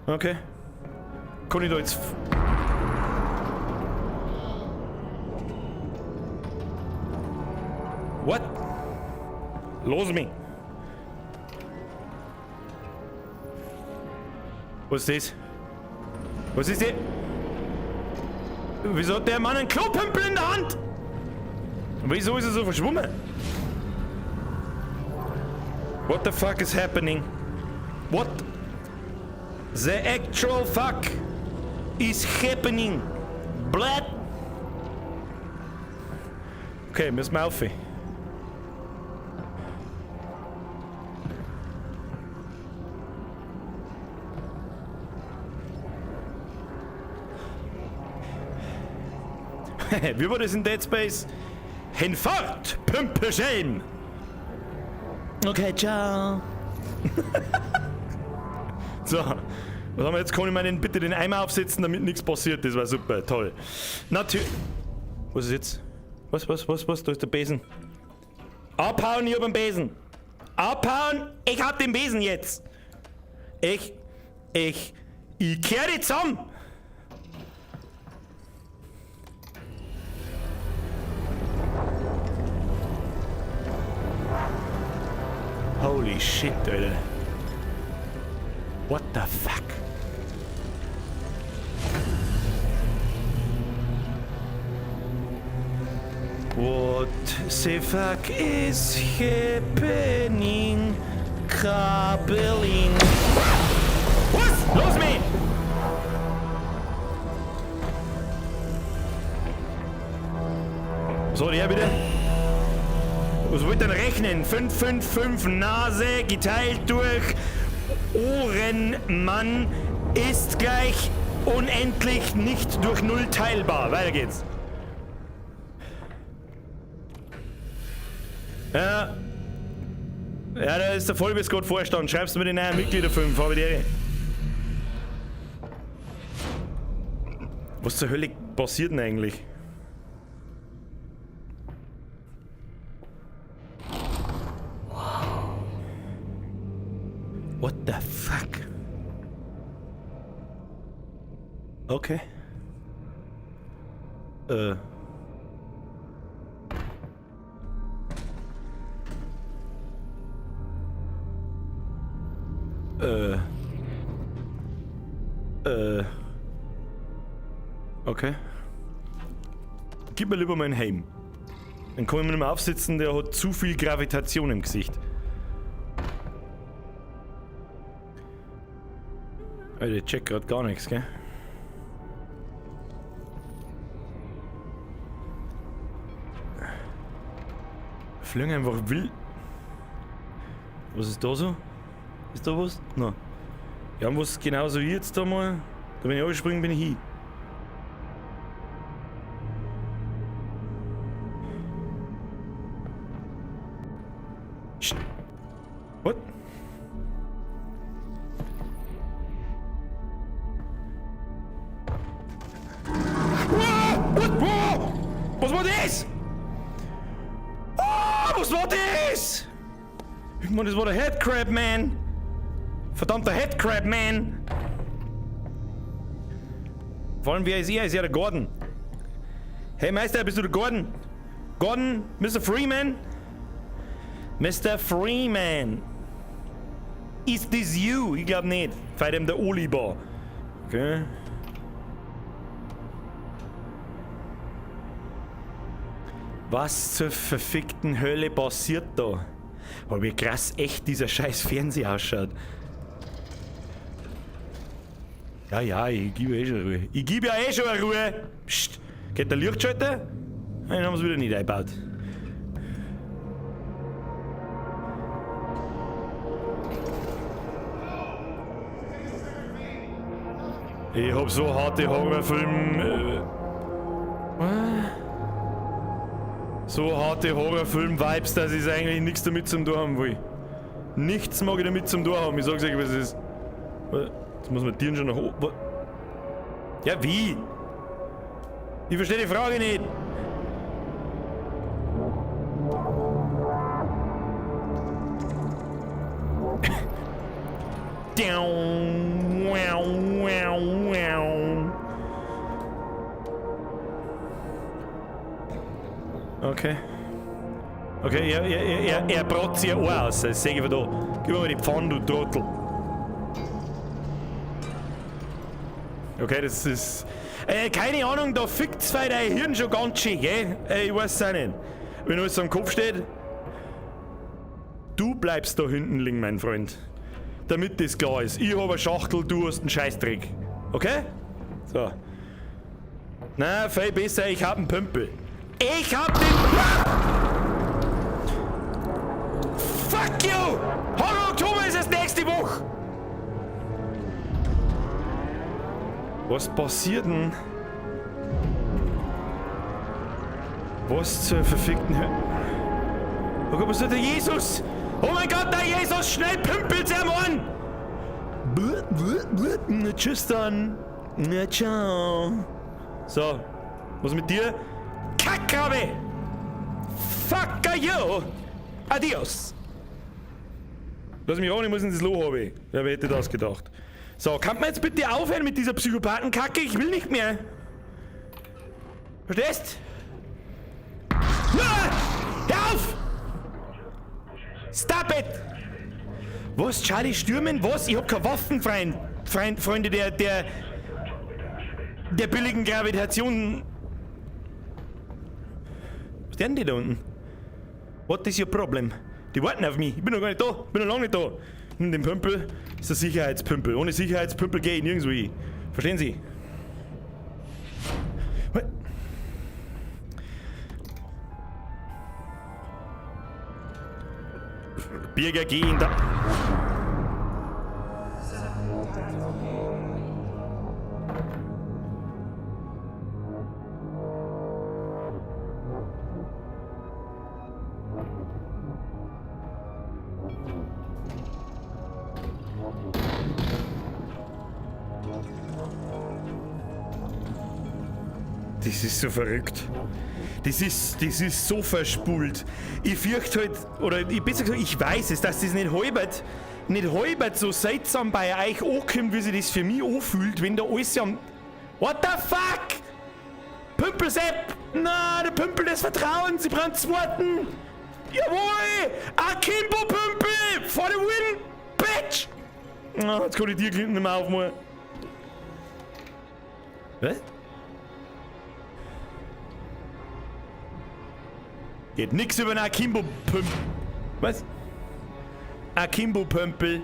Okay. Kann ich da jetzt... What? Los mich. Was ist das? Was ist das? Wieso hat der Mann einen Klopimpel in der Hand? Und wieso ist er so verschwommen? What the fuck is happening? What the actual fuck is happening? Blood? Okay, müssen wir aufhören. Wie war das in Dead Space? Hinfort, Pümpelschäm! Okay, ciao. So, was haben wir jetzt? Kann ich meinen bitte den Eimer aufsetzen, damit nichts passiert? Das war super, toll. Natürlich. Was ist jetzt? Was? Da ist der Besen. Abhauen, ich hab den Besen. Abhauen, ich hab den Besen jetzt. Ich kehr die zusammen. Holy shit, Alter. What the fuck? What the fuck is happening? Krabbeln. Was? Los mich! So, der bitte. Was wollt ihr denn rechnen? 555 Nase geteilt durch Ohrenmann ist gleich unendlich nicht durch 0 teilbar. Weiter geht's. Ja, da ist der Vollbissgott-Vorstand. Schreibst du mir den neuen Mitglieder 5, habe ich die. Was zur Hölle passiert denn eigentlich? What the fuck? Okay. Okay. Gib mir lieber meinen Helm. Dann kann ich mit ihm aufsitzen, der hat zu viel Gravitation im Gesicht. Alter, ich check grad gar nichts, gell? Fliegen einfach wild. Was ist da so? Ist da was? Nein. Ja, was genauso wie jetzt da mal. Da wenn ich aufspringen, bin ich hin. What? Was war das? Oh, was war das? Ich meine, das war der Headcrab Man. Verdammter Headcrab Man. Vor allem, wer ist er? Ist ja der Gordon. Hey Meister, bist du der Gordon? Gordon? Mr. Freeman? Mr. Freeman. Is this you? Ich glaub nicht. Feit ihm der Oliver. Okay. Was zur verfickten Hölle passiert da? Oh, wie krass echt dieser scheiß Fernseher ausschaut. Ja, ich gebe eh schon Ruhe. Ich gebe ja eh schon Ruhe. Psst. Geht der Lichtschalter? Nein, haben wir es wieder nicht eingebaut. Ich hab so harte Horrorfilme. So harte Horrorfilm-Vibes, dass ich eigentlich nichts damit zum tun haben will. Nichts mag ich damit zum tun haben. Ich sag's euch, was es ist. Jetzt muss man Tieren schon nach oben. Ja, wie? Ich verstehe die Frage nicht. Okay. Okay, er braucht sich ein Ohr aus. Das sehe ich von da. Gib mir mal die Pfanne, du Trottel. Okay, das ist... keine Ahnung, da fickt's bei dein Hirn schon ganz schön, gell? Ich weiß es auch nicht. Wenn alles am Kopf steht... Du bleibst da hinten liegen, mein Freund. Damit das klar ist. Ich habe eine Schachtel, du hast einen Scheißdreck. Okay? So. Na, viel besser, ich hab einen Pümpel. Ich hab den... Fuck you! Horror Oktober ist es nächste Woche! Was passiert denn? Was zur verfickten Hölle? Oh Gott, was ist der Jesus? Oh mein Gott, der Jesus! Schnell pümpelt er an! Na, tschüss dann. Na, ciao. So, was mit dir? Kackrabe! Fuck you! Adios! Lass mich ran, ich muss in das Loch haben. Wer hätte das gedacht? So, kann man jetzt bitte aufhören mit dieser Psychopathenkacke? Ich will nicht mehr. Verstehst? Ah! Hör auf! Stop it! Was, Charlie stürmen? Was? Ich hab keine Waffen, Freunde der billigen Gravitation. Was denn die da unten? What is your problem? Die warten auf mich. Ich bin noch gar nicht da. Ich bin noch lange nicht da. Nimm den Pümpel. Das ist ein Sicherheitspümpel. Ohne Sicherheitspümpel gehe ich nirgendwo hin. Verstehen Sie? Bürger gehen da. Das ist so verrückt. Das ist so verspult. Ich fürchte halt, oder besser gesagt, ich weiß es, dass das nicht halbert so seltsam bei euch ankommt, wie sich das für mich anfühlt, wenn da alles am... What the fuck? Pümpelsepp! Na, der Pümpel des Vertrauens, sie brauchen zu warten! Jawohl! Akimbo-Pümpel! For the win, bitch! Oh, jetzt kann ich die Klinten nicht mehr aufmachen. Was? Geht nix über einen Akimbo-Pümpel. Was? Akimbo-Pümpel.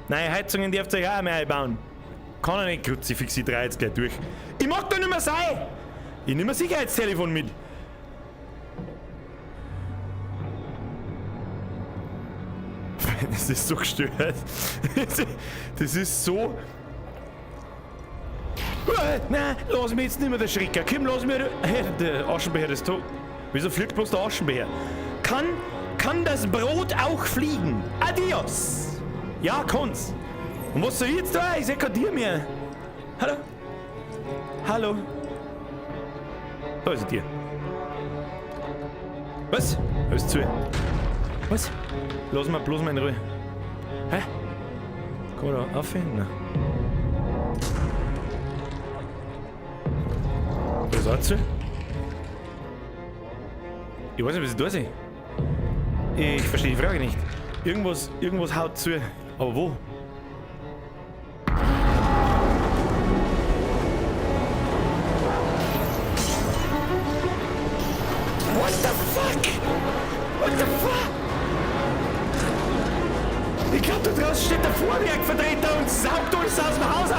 Nein, Heizungen dürft ihr euch auch mehr einbauen. Kann er nicht, Kruzifix, ich dreh jetzt gleich durch. Ich mag da nicht mehr sein! Ich nehme ein Sicherheitstelefon mit. Das ist so gestört. Das ist so... Nein, lass mich jetzt nicht mehr der Schrecker. Komm, lass mich... Der Aschenbecher ist tot. Wieso fliegt bloß der Aschenbecher? Kann das Brot auch fliegen? Adios! Ja, kann's. Und was soll ich jetzt da? Ich seh kein Tier mehr. Hallo? Hallo? Da ist ein Tier. Was? Alles zu. Was? Lass mal bloß mal in Ruhe. Hä? Kann man da aufhören? Nein. Was hat sie? Ich weiß nicht, was ich da sehe. Ich verstehe die Frage nicht. Irgendwas haut zu. Aber wo? What the Fuhrwerkvertreter und saugt uns aus dem Haus.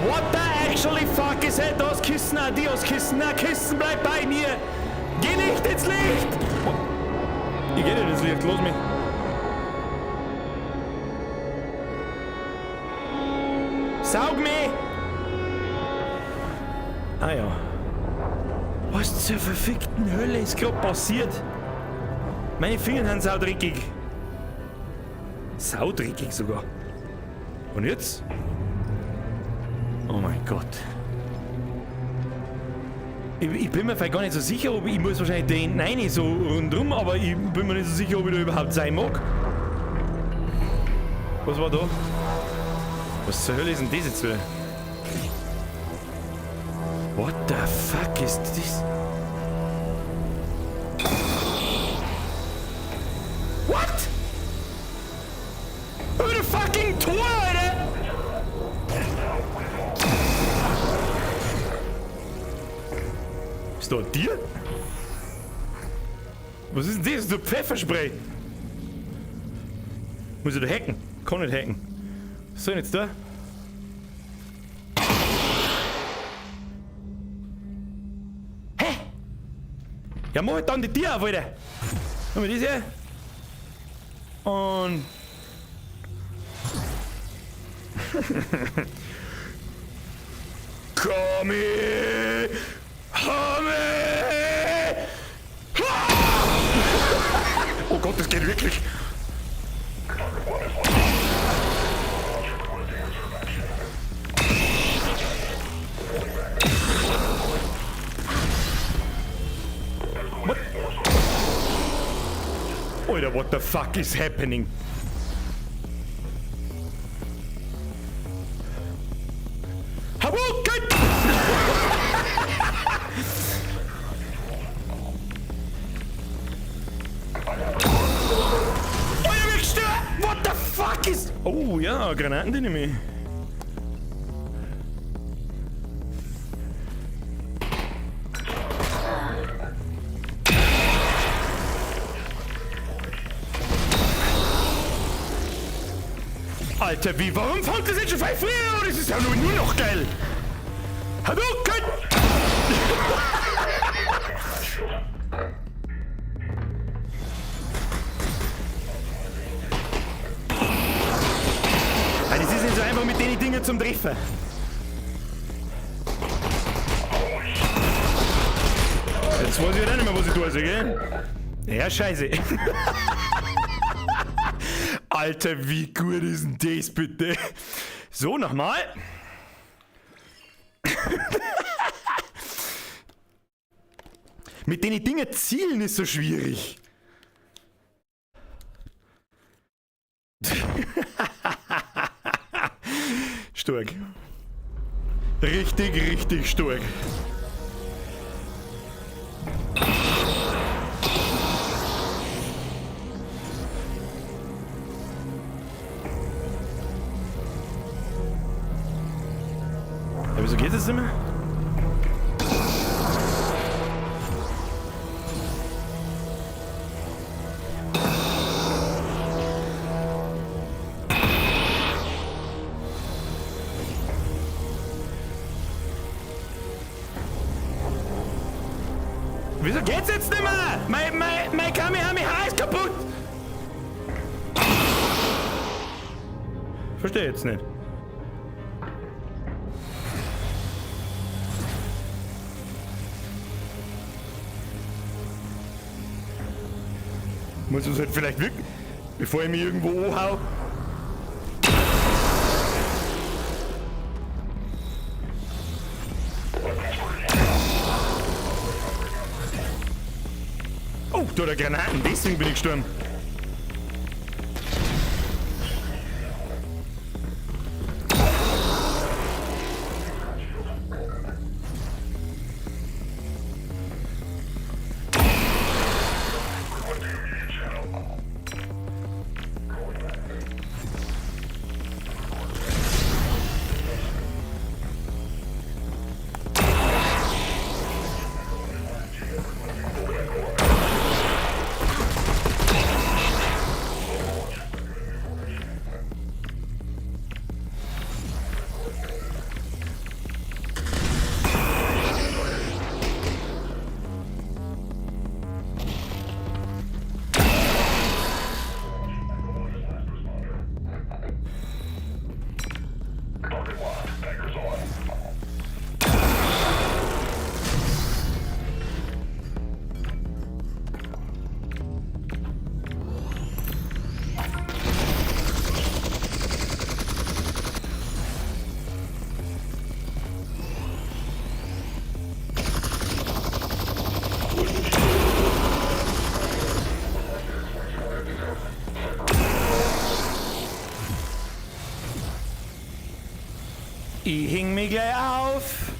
What the actually fuck is it? Das Kissen, adios Kissen. Na, Kissen, bleib bei mir. Geh nicht ins Licht. Ich geh nicht ins Licht, los mich. Saug mich. Ah ja. Was zur verfickten Hölle ist gerade passiert? Meine Finger sind saudreckig. Saudreckig sogar. Und jetzt? Oh mein Gott. Ich bin mir vielleicht gar nicht so sicher, ob ich muss wahrscheinlich da hinten rein, so rundrum, aber ich bin mir nicht so sicher, ob ich da überhaupt sein mag. Was war da? Was zur Hölle ist denn das jetzt wieder? What the fuck ist das? What? Über ein fucking Tor, Alter! Ist da ein Tier? Was ist denn das? So Pfefferspray? Muss ich da hacken? Kann nicht hacken. Was soll ich jetzt da? Hä? Ja, mach halt dann die Tür auf, Alter! Schau mal das hier. Und... Komm her! Komm her! Oh Gott, das geht wirklich! What? Alter, what the fuck is happening? Hadouken! What the fuck is... Oh ja, Granatendynamit. Alter, wie? Warum fängt das jetzt schon viel früher? Das ist ja nur noch geil. Hadouken! Das ist nicht so einfach mit den Dingen zum Treffen. Jetzt weiß ich halt auch nicht mehr, was ich tue, gell? Ja, scheiße. Alter, wie gut ist denn das bitte? So, nochmal. Mit den Dingen zielen ist so schwierig. Stark. Richtig, richtig stark. Ja, wieso geht das immer? Wieso geht's jetzt nicht mehr? Mein Kamehameha ist kaputt! Verstehe jetzt nicht. Muss es halt vielleicht wirken, bevor ich mich irgendwo anhau. Oh, da hat er Granaten, deswegen bin ich gestorben. Ich häng mich gleich auf.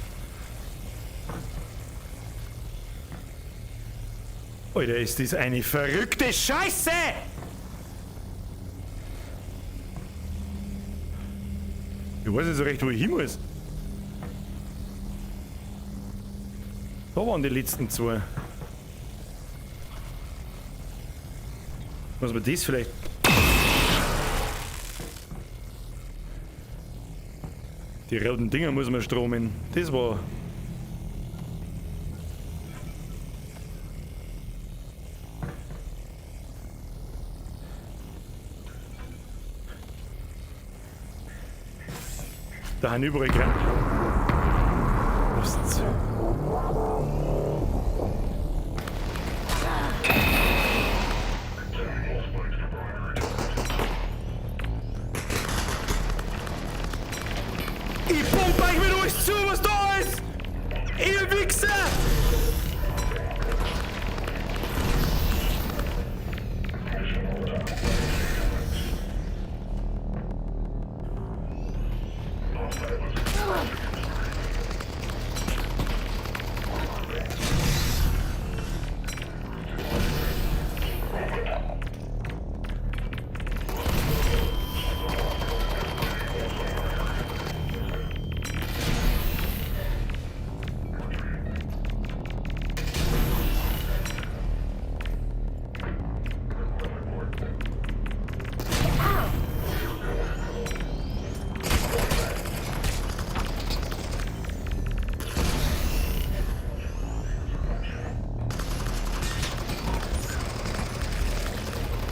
Alter, ist das eine verrückte Scheiße! Ich weiß nicht so recht, wo ich hin muss. Da waren die letzten zwei. Muss man das vielleicht... Die roten Dinger muss man stromen. Das war... Da haben überall gerannt. Was ist das? Ich pumpe euch mit euch zu, was da ist! Ihr Wichser!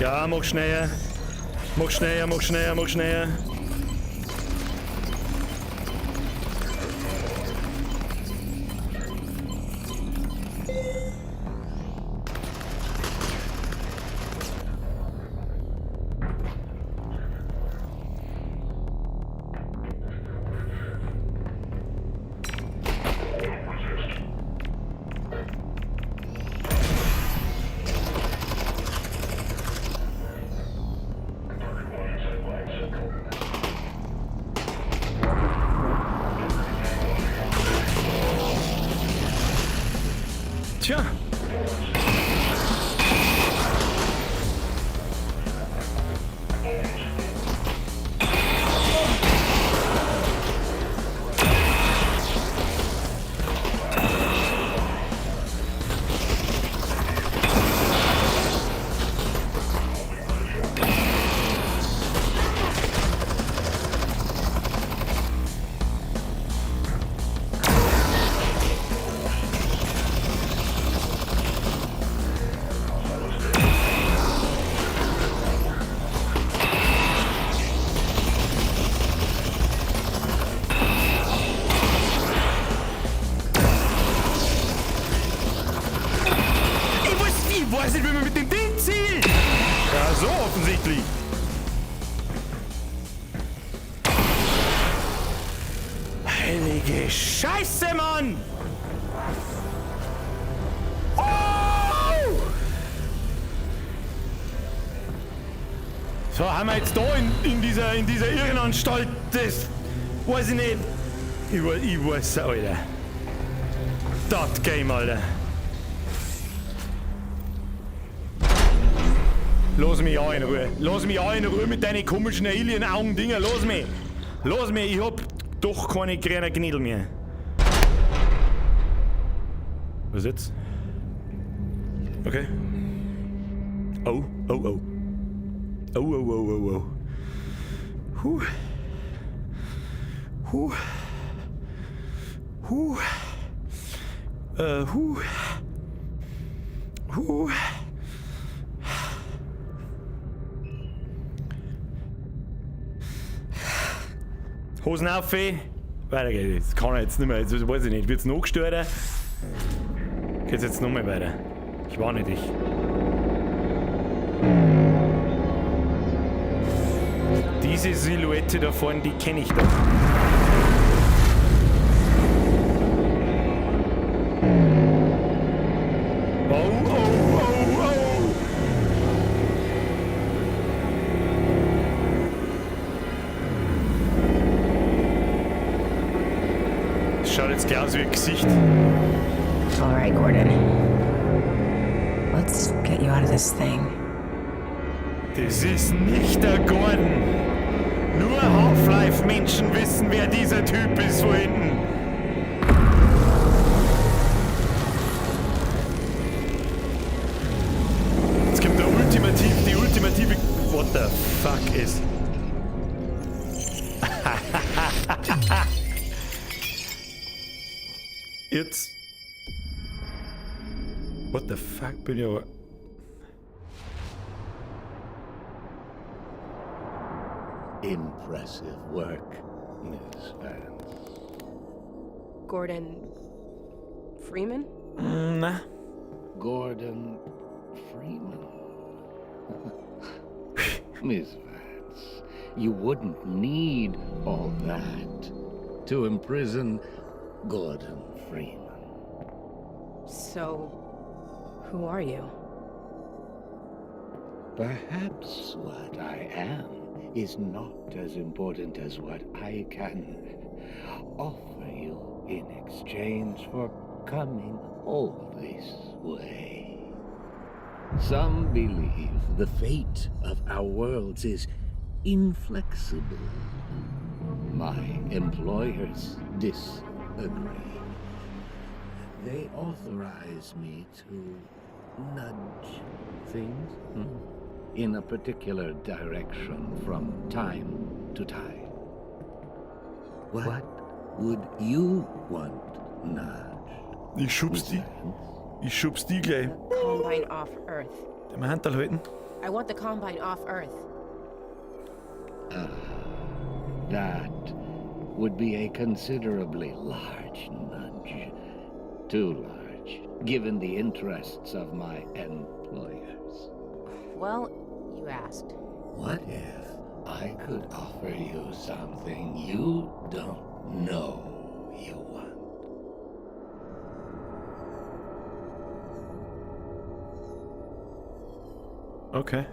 Ja, mach schneller. Mach schneller, mach schneller, mach schneller. Tja. Ich weiß nicht, wie man mit dem Ding zielt! Ja, so offensichtlich. Heilige Scheiße, Mann! Oh! So, haben wir jetzt da in dieser Irrenanstalt das... Weiß ich nicht. Ich weiß, Alter. Das Game, Alter. Lass mich auch in Ruhe. Lass mich auch in Ruhe mit deinen komischen Alien-Augen-Dinger. Lass mich. Lass mich. Ich hab doch keine grünen Knädel mehr. Was jetzt? Okay. Oh, oh, oh. Oh, oh, oh, oh, oh. Huh. Huh. Huh. Huh. Huh. Hosen auf, weiter geht's. Das kann er jetzt nicht mehr, jetzt weiß ich nicht. Wird's noch gestört? Geht's jetzt noch mal weiter? Ich warne dich. Diese Silhouette da vorne, die kenne ich doch. Oh, oh, oh, oh! aus wie ein Gesicht. All right, Gordon. Let's get you out of this thing. Das ist nicht der Gordon. Nur Half-Life-Menschen wissen, wer dieser Typ ist wo hinten. Es gibt die ultimative... What the fuck ist... Jetzt... What the fuck bin ich aber... Impressive work, Miss Vance. Gordon Freeman? Na. Gordon Freeman. Miss Vance, you wouldn't need all that to imprison Gordon Freeman. So, who are you? Perhaps what I am is not as important as what I can offer you in exchange for coming all this way. Some believe the fate of our worlds is inflexible. My employers disagree. They authorize me to nudge things in a particular direction from time to time. What would you want nudged? Ich schub's die gleich. Combine off Earth. Dem Handel halten. I want the Combine off Earth. That would be a considerably large nudge. Too large, given the interests of my employers. Well, you asked. What if I could offer you something you don't know you want? Okay.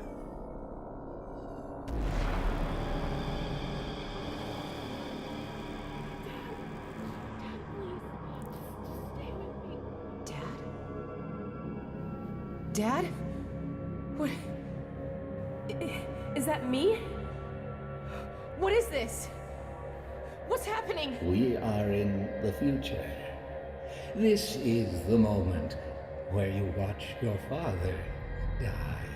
Dad? What? Is that me? What is this? What's happening? We are in the future. This is the moment where you watch your father die.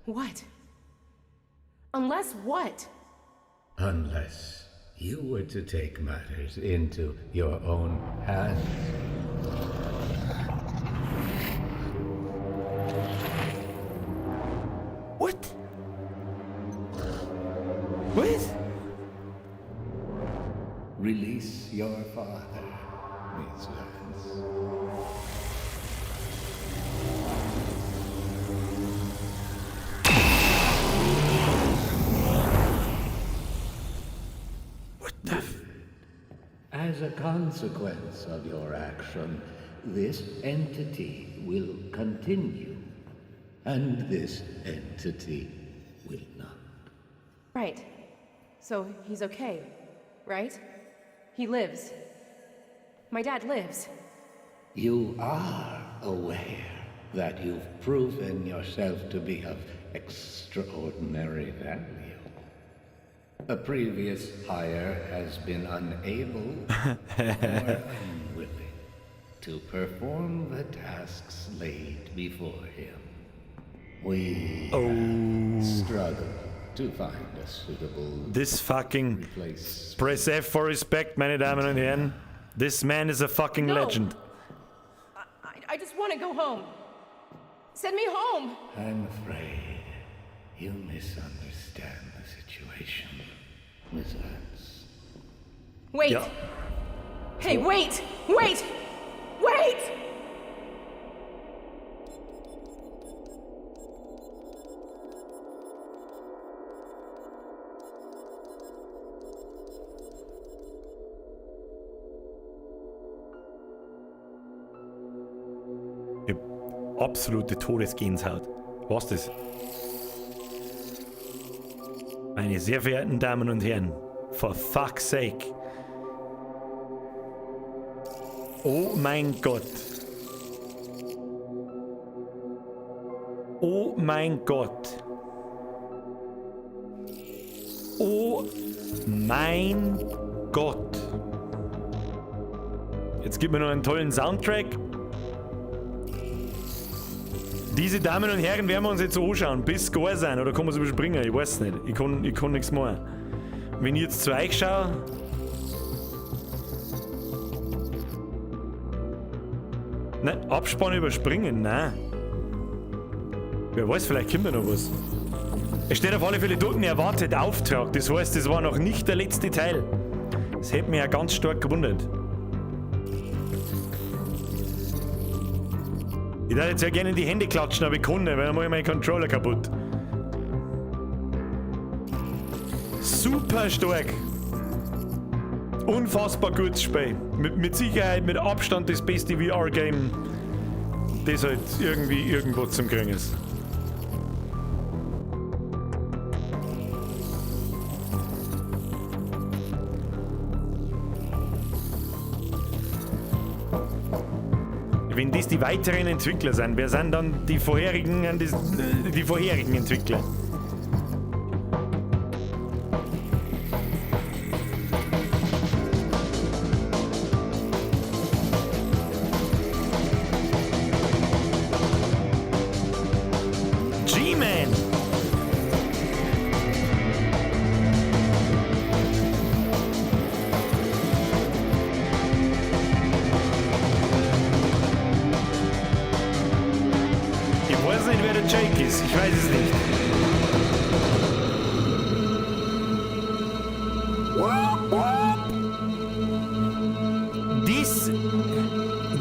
What? Unless what? Unless you were to take matters into your own hands. What? What? Release your father, Miss Vance. As a consequence of your action, this entity will continue, and this entity will not. Right. So he's okay, right? He lives. My dad lives. You are aware that you've proven yourself to be of extraordinary value. A previous hire has been unable or unwilling to perform the tasks laid before him. We struggle to find a suitable This fucking... replacement. Press F for respect, meine Damen und Herren. This man is a fucking No. legend. I just want to go home. Send me home. I'm afraid you misunderstand the situation, Miss Vance. Wait. Ja. Hey, wait! Wait! Wait! Ich hab absolute Todesgehenshaut. Was das? Meine sehr verehrten Damen und Herren, For fuck's sake. Oh mein Gott. Oh mein Gott. Oh mein Gott. Jetzt gibt mir noch einen tollen Soundtrack. Diese Damen und Herren werden wir uns jetzt anschauen, bis gar sein, oder kann man es überspringen? Ich weiß nicht. Ich kann nichts machen. Wenn ich jetzt zu euch schaue. Nein, Abspann überspringen, nein. Wer weiß, vielleicht kommt da noch was. Es steht auf alle Fälle dort ein erwartet Auftrag. Das heißt, das war noch nicht der letzte Teil. Das hätte mich ja ganz stark gewundert. Ich würde jetzt ja gerne in die Hände klatschen, aber ich kann nicht, weil dann mache ich meinen Controller kaputt. Super stark. Unfassbar gutes Spiel. Mit Sicherheit, mit Abstand das beste VR-Game, das halt irgendwie irgendwo zum Kriegen ist. Wenn das die weiteren Entwickler sind, wer sind dann die vorherigen Entwickler? G-Man! Jake ist. Ich weiß es nicht.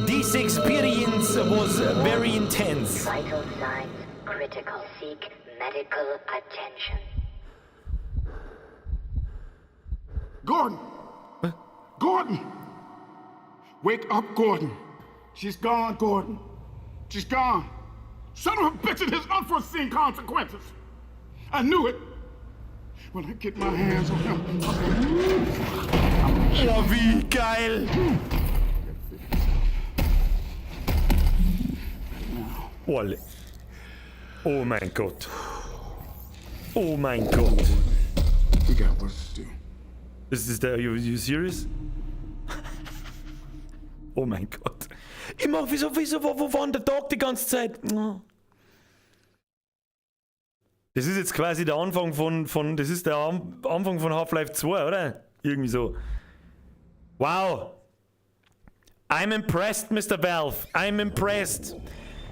This experience was very intense. Vital signs critical. Seek medical attention. Gordon! Gordon! Wake up, Gordon. She's gone, Gordon. She's gone. Son of a bitch, it has unforeseen consequences. I knew it. When I get my hands on him. Oh, wie geil! Olle. Oh mein Gott. Oh mein Gott. We got work to do. Ist der, you serious? Oh mein Gott. Immer, wieso, wo war denn der Tag die ganze Zeit? Das ist jetzt quasi der Anfang von das ist der Anfang von Half-Life 2, oder? Irgendwie so. Wow. I'm impressed, Mr. Valve. I'm impressed.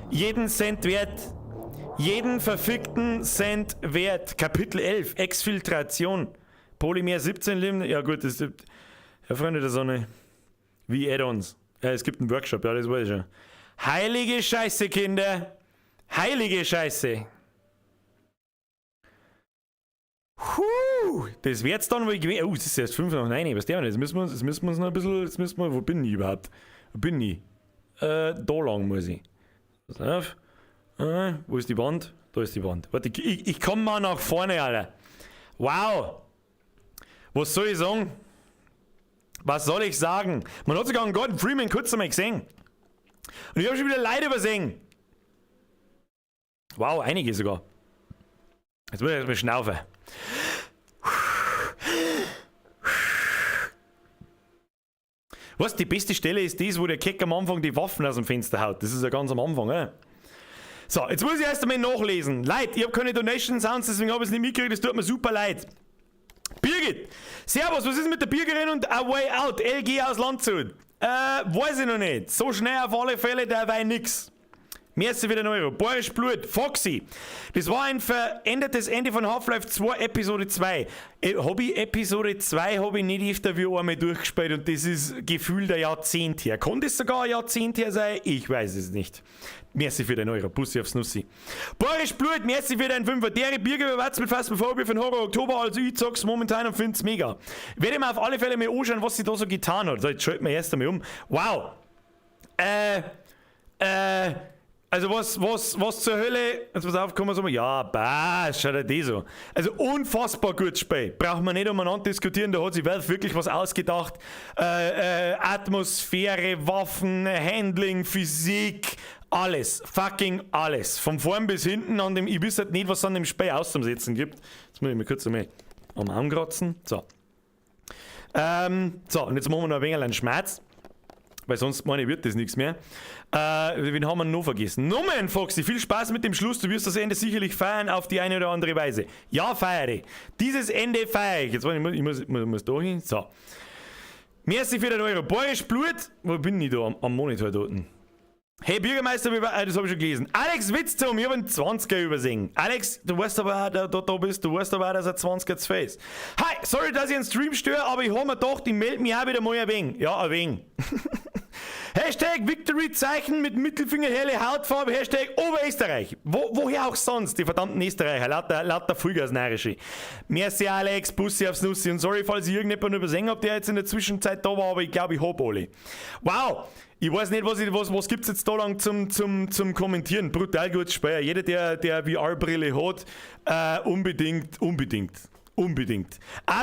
Jeden Cent wert. Jeden verfickten Cent wert. Kapitel 11. Exfiltration. Polymer 17 Leben. Ja gut, das ist... Ja, Freunde der Sonne. Wie Add-ons. Ja, es gibt einen Workshop, ja, das weiß ich schon. Heilige Scheiße, Kinder! Heilige Scheiße! Das wird's dann wohl gewesen. Oh, das ist erst 5 nach 9, was der denn? Jetzt müssen wir uns noch ein bisschen. Jetzt müssen wir. Wo bin ich überhaupt? Wo bin ich? Da lang muss ich. Pass auf. Wo ist die Wand? Da ist die Wand. Warte, ich komme mal nach vorne, Alter. Wow! Was soll ich sagen? Was soll ich sagen? Man hat sogar einen Gordon Freeman kurz einmal gesehen. Und ich habe schon wieder Leute übersehen. Wow, einige sogar. Jetzt muss ich erstmal schnaufen. Was, die beste Stelle ist das, wo der Keck am Anfang die Waffen aus dem Fenster haut. Das ist ja ganz am Anfang, So, jetzt muss ich erst einmal nachlesen. Leute, ich habe keine Donation Sounds, deswegen habe ich es nicht mitgekriegt. Das tut mir super leid. Birgit, servus, was ist mit der Bürgerin und A Way Out, LG aus Landshut? Weiß ich noch nicht. So schnell auf alle Fälle, dabei nix. Merci für den Euro. Boris Blut, Foxy. Das war ein verändertes Ende von Half-Life 2 Episode 2. Episode 2 habe ich nicht öfter wie einmal durchgespielt und das ist gefühlt ein Jahrzehnt her. Kann das sogar ein Jahrzehnt her sein? Ich weiß es nicht. Merci für den Euro. Bussi aufs Nussi. Boris Blut, merci für den 5er. Dere Birger überwärts mit Phasmophobia von Horror Oktober. Also ich sag's momentan und find's mega. Werde mir auf alle Fälle mal anschauen, was sie da so getan hat. So, jetzt schalten wir erst einmal um. Wow. Also was zur Hölle, jetzt pass auf, kann man sagen, ja, schaut ja die so. Also unfassbar gutes Spiel, braucht man nicht umeinander diskutieren, da hat sich Valve wirklich was ausgedacht. Atmosphäre, Waffen, Handling, Physik, alles, fucking alles. Von vorn bis hinten an dem, ich weiß halt nicht, was es an dem Spiel auszusetzen gibt. Jetzt muss ich mir kurz einmal am Arm kratzen, so. So, und jetzt machen wir noch ein wenig einen Schmerz. Weil sonst, meine ich, wird das nichts mehr. Wen haben wir noch vergessen? Nomen, Foxy, viel Spaß mit dem Schluss. Du wirst das Ende sicherlich feiern auf die eine oder andere Weise. Ja, feiere. Dieses Ende feiere ich. Jetzt ich muss da hin. So. Merci für den Euro. Boris Blut. Wo bin ich da am Monitor dort? Hey Bürgermeister, das habe ich schon gelesen. Alex Witztum, ich habe einen 20er übersehen. Alex, du weißt aber auch, da bist, du weißt aber auch, dass er 20er zu face. Hi, sorry, dass ich einen Stream störe, aber ich habe mir gedacht, ich melde mich auch wieder mal ein wenig. Ja, ein wenig. Hashtag Victory-Zeichen mit Mittelfinger helle Hautfarbe, Hashtag Oberösterreich. Woher auch sonst, die verdammten Österreicher, lauter Vollgas-Neirische. Merci Alex, Bussi aufs Nussi und sorry, falls ich irgendjemanden übersehen habe, der jetzt in der Zwischenzeit da war, aber ich glaube, ich habe alle. Wow, ich weiß nicht, was gibt es jetzt da lang zum Kommentieren. Brutal gutes Spiel. Jeder, der VR-Brille hat, unbedingt. Auch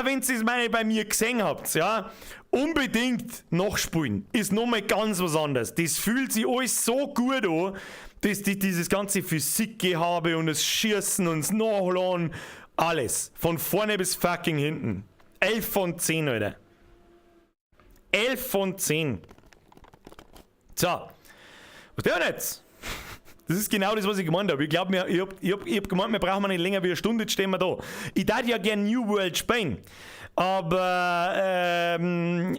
wenn ihr es bei mir gesehen habt, ja, unbedingt nachspielen. Ist nochmal ganz was anderes. Das fühlt sich alles so gut an, dass dieses ganze Physikgehabe und das Schießen und das Nachladen, alles. Von vorne bis fucking hinten. 11 von 10, Alter. 11 von 10. So. Was der jetzt? Das ist genau das, was ich gemeint habe. Ich glaube, ich hab gemeint, wir brauchen nicht länger wie eine Stunde, jetzt stehen wir da. Ich darf ja gerne New World spielen. Aber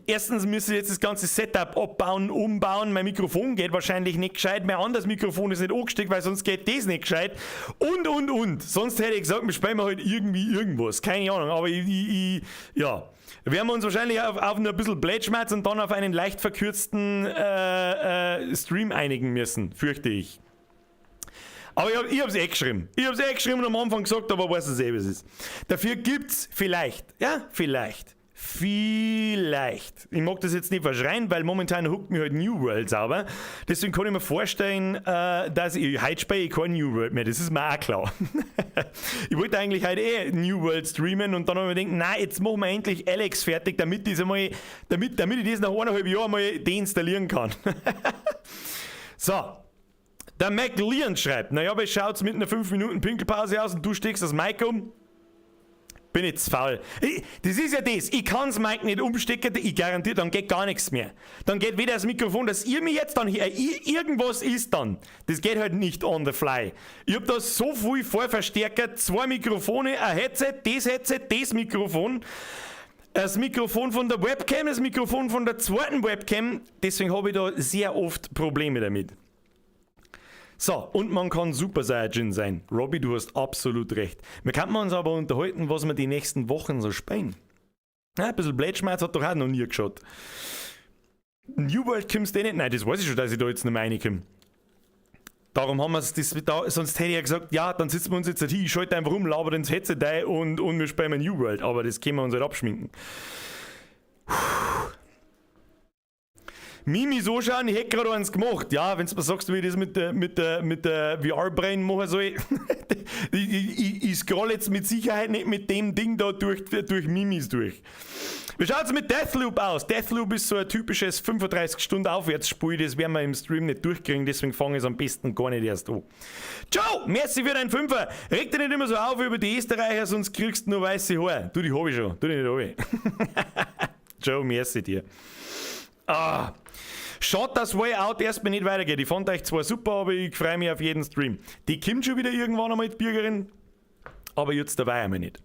erstens müssen wir jetzt das ganze Setup abbauen, umbauen. Mein Mikrofon geht wahrscheinlich nicht gescheit. Mein anderes Mikrofon ist nicht angesteckt, weil sonst geht das nicht gescheit. Und. Sonst hätte ich gesagt, wir spielen halt irgendwie irgendwas. Keine Ahnung. Aber ja. Werden wir uns wahrscheinlich auf ein bisschen Blätschmerz und dann auf einen leicht verkürzten Stream einigen müssen, fürchte ich. Aber ich hab's geschrieben. Ich hab's geschrieben und am Anfang gesagt, aber weiß es wie es ist. Dafür gibt's vielleicht. Ich mag das jetzt nicht verschreien, weil momentan huckt mir halt New World sauber. Deswegen kann ich mir vorstellen, dass heute spiele ich kein New World mehr. Das ist mir auch klar. Ich wollte eigentlich heute New World streamen und dann habe ich mir gedacht, nein, jetzt machen wir endlich Alex fertig, damit ich das nach 1,5 Jahren mal deinstallieren kann. So. Der McLeon schreibt, naja, aber schaut's mit einer 5 Minuten Pinkelpause aus und du steckst das Mic um? Bin jetzt faul. Das ist ja das, ich kann das Mic nicht umstecken, ich garantiere, dann geht gar nichts mehr. Dann geht weder das Mikrofon, dass ihr mir jetzt dann irgendwas ist dann. Das geht halt nicht on the fly. Ich hab da so viel Vorverstärker, 2 Mikrofone, ein Headset, das Mikrofon. Das Mikrofon von der Webcam, das Mikrofon von der zweiten Webcam, deswegen habe ich da sehr oft Probleme damit. So, und man kann Super Saiyajin sein. Robby, du hast absolut recht. Wir könnten uns aber unterhalten, was wir die nächsten Wochen so spielen. Ja, ein bisschen Blätschmerz hat doch auch noch nie geschaut. New World kommst du nicht? Nein, das weiß ich schon, dass ich da jetzt nicht mehr reinkomme. Darum haben wir es, sonst hätte ich ja gesagt, ja, dann sitzen wir uns jetzt halt hin, ich schalte einfach rum, laber ins Headset ein und wir spielen New World. Aber das können wir uns halt abschminken. Mimi so schauen, ich hätte gerade eins gemacht. Ja, wenn du mir sagst, wie ich das mit der VR-Brain machen soll. ich scroll jetzt mit Sicherheit nicht mit dem Ding da durch Mimis durch. Wie schaut es mit Deathloop aus? Deathloop ist so ein typisches 35-Stunden-Aufwärtsspiel, das werden wir im Stream nicht durchkriegen, deswegen fange ich es am besten gar nicht erst an. Joe, merci für deinen Fünfer. Reg dich nicht immer so auf über die Österreicher, sonst kriegst du nur weiße Haare. Du, die hab ich schon. Du, die nicht hab ich. Joe, merci dir. Schaut, dass Way Out erstmal nicht weitergeht. Ich fand euch zwar super, aber ich freue mich auf jeden Stream. Die kommt schon wieder irgendwann einmal, die Bürgerin. Aber jetzt dabei einmal nicht.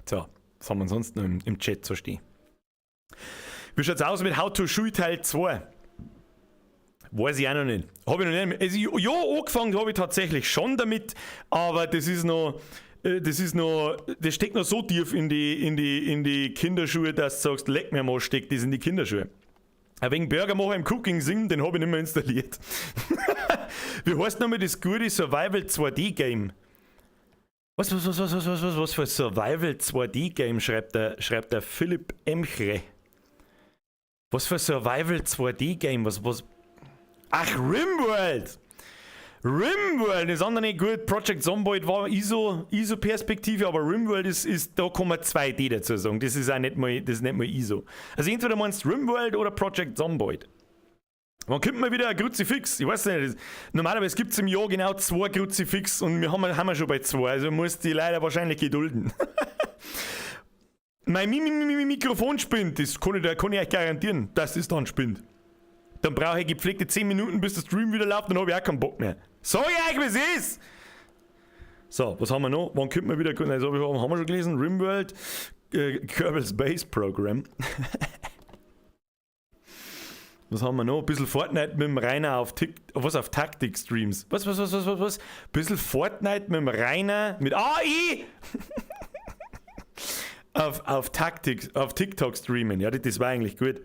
So, was haben wir sonst noch im Chat so stehen? Wie schaut's aus mit How to Shoot Teil 2? Weiß ich auch noch nicht. Habe ich noch nicht. Also, ja, angefangen habe ich tatsächlich schon damit, aber das steckt noch so tief in die Kinderschuhe, dass du sagst, leck mir mal, steckt das in die Kinderschuhe. Ein wenig Burgermacher im Cooking Sim, den habe ich nicht mehr installiert. Wie heißt nochmal das gute Survival 2D Game? Was für Survival 2D Game schreibt der Philipp Emchre. Was für Survival 2D Game? Was? Ach, Rimworld! Rimworld ist andere nicht gut. Project Zomboid war ISO-Perspektive, aber Rimworld ist, da kann man 2D dazu sagen. Das ist auch nicht mal ISO. Also entweder meinst du Rimworld oder Project Zomboid. Wann kommt mal wieder ein Kruzifix? Ich weiß nicht. Normalerweise gibt es im Jahr genau 2 Kruzifix und wir haben schon bei 2. Also muss die leider wahrscheinlich gedulden. Mein Mikrofon spinnt. Das kann ich euch garantieren, dass das dann spinnt. Dann brauche ich gepflegte 10 Minuten, bis der Stream wieder läuft, dann habe ich auch keinen Bock mehr. Sag ich euch, was ist? So, was haben wir noch? Wann kommt man wieder? Also, haben wir schon gelesen? Rimworld, Kerbal Space Program. Was haben wir noch? Ein bisschen Fortnite mit dem Rainer auf Taktik-Streams. Was? Bisschen Fortnite mit dem Rainer mit AI auf TikTok streamen. Ja, das war eigentlich gut.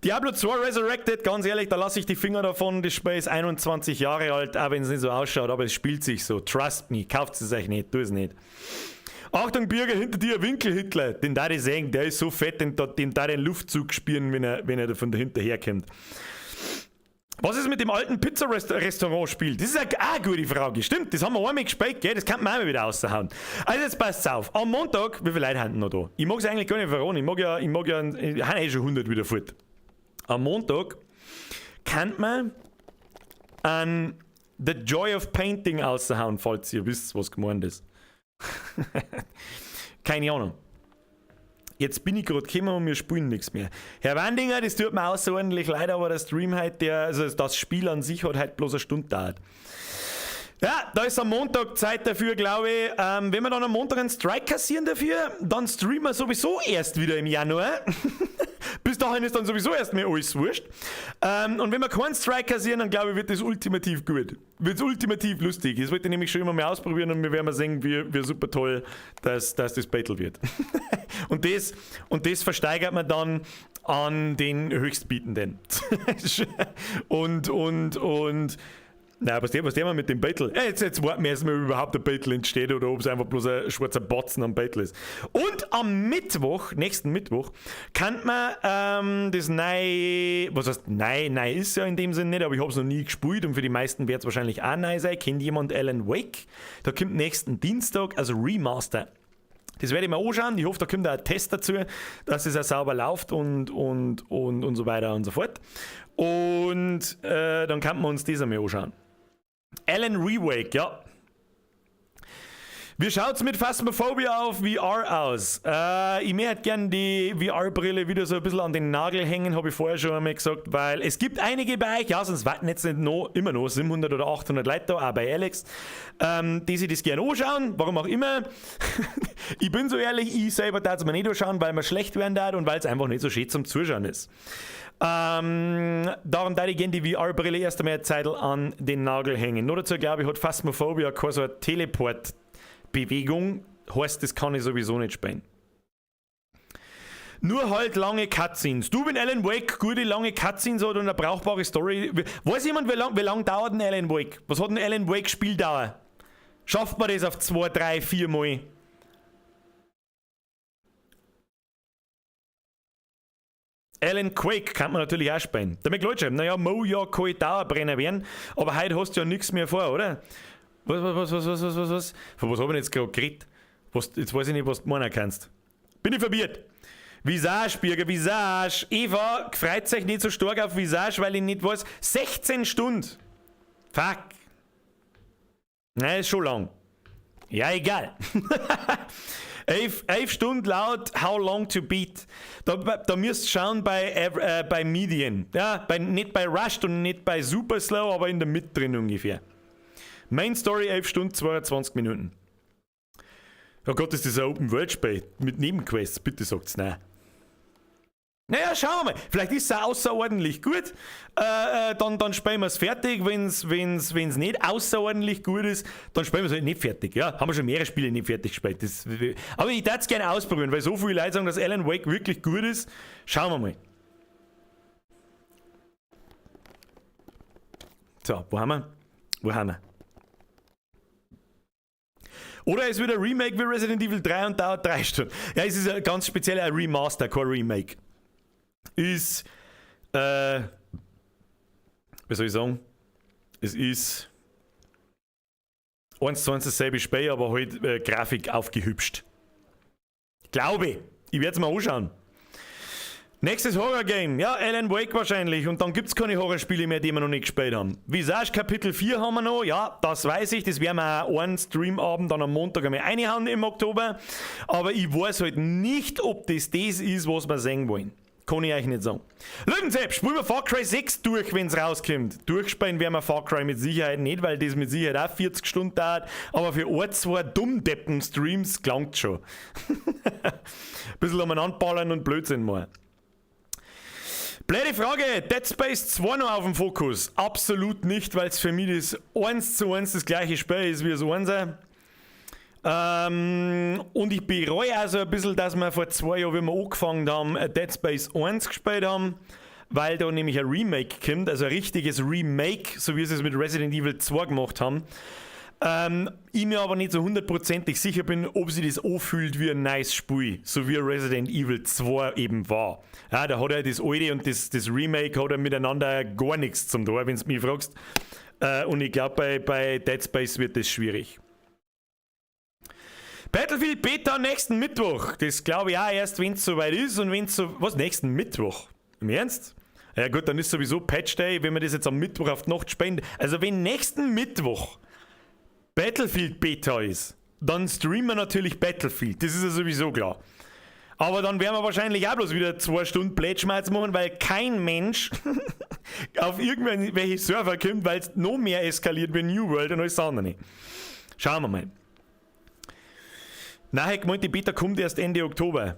Diablo 2 Resurrected, ganz ehrlich, da lasse ich die Finger davon. Das Spiel ist 21 Jahre alt, auch wenn es nicht so ausschaut, aber es spielt sich so. Trust me, kauft es euch nicht, tu es nicht. Achtung, Bürger, hinter dir Winkel-Hitler. Den da ich sehen, der ist so fett, den da den Luftzug spüren, wenn er da von dahinter herkommt. Was ist mit dem alten Pizza-Restaurant-Spiel? Das ist eine gute Frage. Stimmt, das haben wir einmal gespielt, gell? Das kann man auch mal wieder raushauen. Also jetzt passt's auf. Am Montag, wie viele Leute haben noch da? Ich mag es eigentlich gar nicht verraten. Ich habe schon 100 wieder fort. Am Montag kann man an The Joy of Painting raushauen, falls ihr wisst, was gemeint ist. Keine Ahnung. Jetzt bin ich gerade gekommen und wir spielen nichts mehr. Herr Wandinger, das tut mir außerordentlich leid, aber der Stream heute, also das Spiel an sich hat heute bloß eine Stunde gedauert. Ja, da ist am Montag Zeit dafür, glaube ich. Wenn wir dann am Montag einen Strike kassieren dafür, dann streamen wir sowieso erst wieder im Januar. Bis dahin ist dann sowieso erst mehr alles wurscht. Und wenn wir keinen Strike kassieren, dann glaube ich, wird das ultimativ gut. Wird ultimativ lustig. Das wollte ich nämlich schon immer mal ausprobieren und wir werden mal sehen, wie super toll das Battle wird. und das versteigert man dann an den Höchstbietenden. und na, was der mal mit dem Battle? Jetzt warten wir erstmal, ob überhaupt ein Battle entsteht oder ob es einfach bloß ein schwarzer Batzen am Battle ist. Und am nächsten Mittwoch, kann man das neu, was heißt neu ist ja in dem Sinne nicht, aber ich habe es noch nie gespielt und für die meisten wird es wahrscheinlich auch neu sein. Kennt jemand Alan Wake? Da kommt nächsten Dienstag, also Remaster. Das werde ich mir anschauen. Ich hoffe, da kommt auch ein Test dazu, dass es auch sauber läuft und so weiter und so fort. Und dann kann man uns das einmal anschauen. Alan Wake, ja. Wie schaut's mit Phasmophobia auf VR aus? Ich möchte gerne die VR-Brille wieder so ein bisschen an den Nagel hängen, habe ich vorher schon einmal gesagt, weil es gibt einige bei euch, ja, sonst warten jetzt nicht immer noch 700 oder 800 Leute da, auch bei Alex, die sich das gerne anschauen, warum auch immer. Ich bin so ehrlich, ich selber darf es mir nicht anschauen, weil man schlecht werden darf und weil es einfach nicht so schön zum Zuschauen ist. Darum darf ich gerne die VR-Brille erst einmal eine Zeit an den Nagel hängen. Nur dazu glaube ich, hat Phasmophobia keine so eine Teleport-Bewegung, heißt, das kann ich sowieso nicht spielen. Nur halt lange Cutscenes. Du, wenn Alan Wake gute lange Cutscenes hat und eine brauchbare Story. Weiß jemand, wie lang dauert ein Alan Wake? Was hat ein Alan Wake Spieldauer? Schafft man das auf 2, 3, 4 Mal? Alan Quake kann man natürlich auch spielen. Damit Leute schreiben, naja, Mo, ja, kann ich Dauerbrenner werden, aber heute hast du ja nichts mehr vor, oder? Was? Von was habe ich jetzt gerade geredet? Jetzt weiß ich nicht, was du meinen kannst. Bin ich verwirrt. Visage, Birger, Visage. Eva, freut sich nicht so stark auf Visage, weil ich nicht weiß. 16 Stunden. Fuck. Nein, ist schon lang. Ja, egal. 11 Stunden laut How Long to Beat. Da müsst ihr schauen bei Median. Ja, nicht bei Rushed und nicht bei Super Slow, aber in der Mitte drin ungefähr. Main Story 11 Stunden, 22 Minuten. Oh Gott, ist das ein Open-World-Spiel mit Nebenquests? Bitte sagt's nein. Naja, schauen wir mal. Vielleicht ist es auch außerordentlich gut. Dann spielen wir es fertig. Wenn's nicht außerordentlich gut ist, dann spielen wir es halt nicht fertig. Ja, haben wir schon mehrere Spiele nicht fertig gespielt. Aber ich würde es gerne ausprobieren, weil so viele Leute sagen, dass Alan Wake wirklich gut ist. Schauen wir mal. So, wo haben wir? Oder es wird ein Remake wie Resident Evil 3 und dauert 3 Stunden. Ja, es ist ganz speziell ein Remaster, kein Remake. Ist wie soll ich sagen, es ist 1:1 dasselbe Spiel, aber halt Grafik aufgehübscht. Glaube ich werde es mal anschauen. Nächstes Horror-Game, ja, Alan Wake wahrscheinlich. Und dann gibt es keine Horrorspiele mehr, die wir noch nicht gespielt haben. Visage Kapitel 4 haben wir noch, ja, das weiß ich. Das werden wir auch einen Streamabend dann am Montag einmal reinhauen im Oktober. Aber ich weiß halt nicht, ob das ist, was wir sehen wollen. Kann ich euch nicht sagen. Löwensepp, spielen wir Far Cry 6 durch, wenn es rauskommt. Durchspielen werden wir Far Cry mit Sicherheit nicht, weil das mit Sicherheit auch 40 Stunden dauert. Aber für 2 Dummdeppen-Streams gelangt schon. Bisschen umeinander ballern und Blödsinn machen. Blöde Frage, Dead Space 2 noch auf dem Fokus? Absolut nicht, weil es für mich das 1:1 das gleiche Spiel ist wie das 1er. Und ich bereue auch so ein bisschen, dass wir vor 2 Jahren, wie wir angefangen haben, Dead Space 1 gespielt haben, weil da nämlich ein Remake kommt, also ein richtiges Remake, so wie sie es mit Resident Evil 2 gemacht haben. Ich mir aber nicht so 100%ig sicher bin, ob sie das anfühlt wie ein nice Spiel, so wie Resident Evil 2 eben war. Ja, da hat er das alte und das Remake hat er miteinander gar nichts zum tun, wenn du mich fragst. Und ich glaube, bei Dead Space wird das schwierig. Battlefield Beta nächsten Mittwoch. Das glaube ich auch erst, wenn es soweit ist und wenn es so... Was, nächsten Mittwoch? Im Ernst? Ja gut, dann ist sowieso Patch Day, wenn wir das jetzt am Mittwoch auf die Nacht spielen. Also wenn nächsten Mittwoch Battlefield Beta ist, dann streamen wir natürlich Battlefield. Das ist ja sowieso klar. Aber dann werden wir wahrscheinlich auch bloß wieder 2 Stunden Plätschmerz machen, weil kein Mensch auf irgendwelche Server kommt, weil es noch mehr eskaliert wie New World und alles andere. Schauen wir mal. Nachher gemeint, die Beta kommt erst Ende Oktober.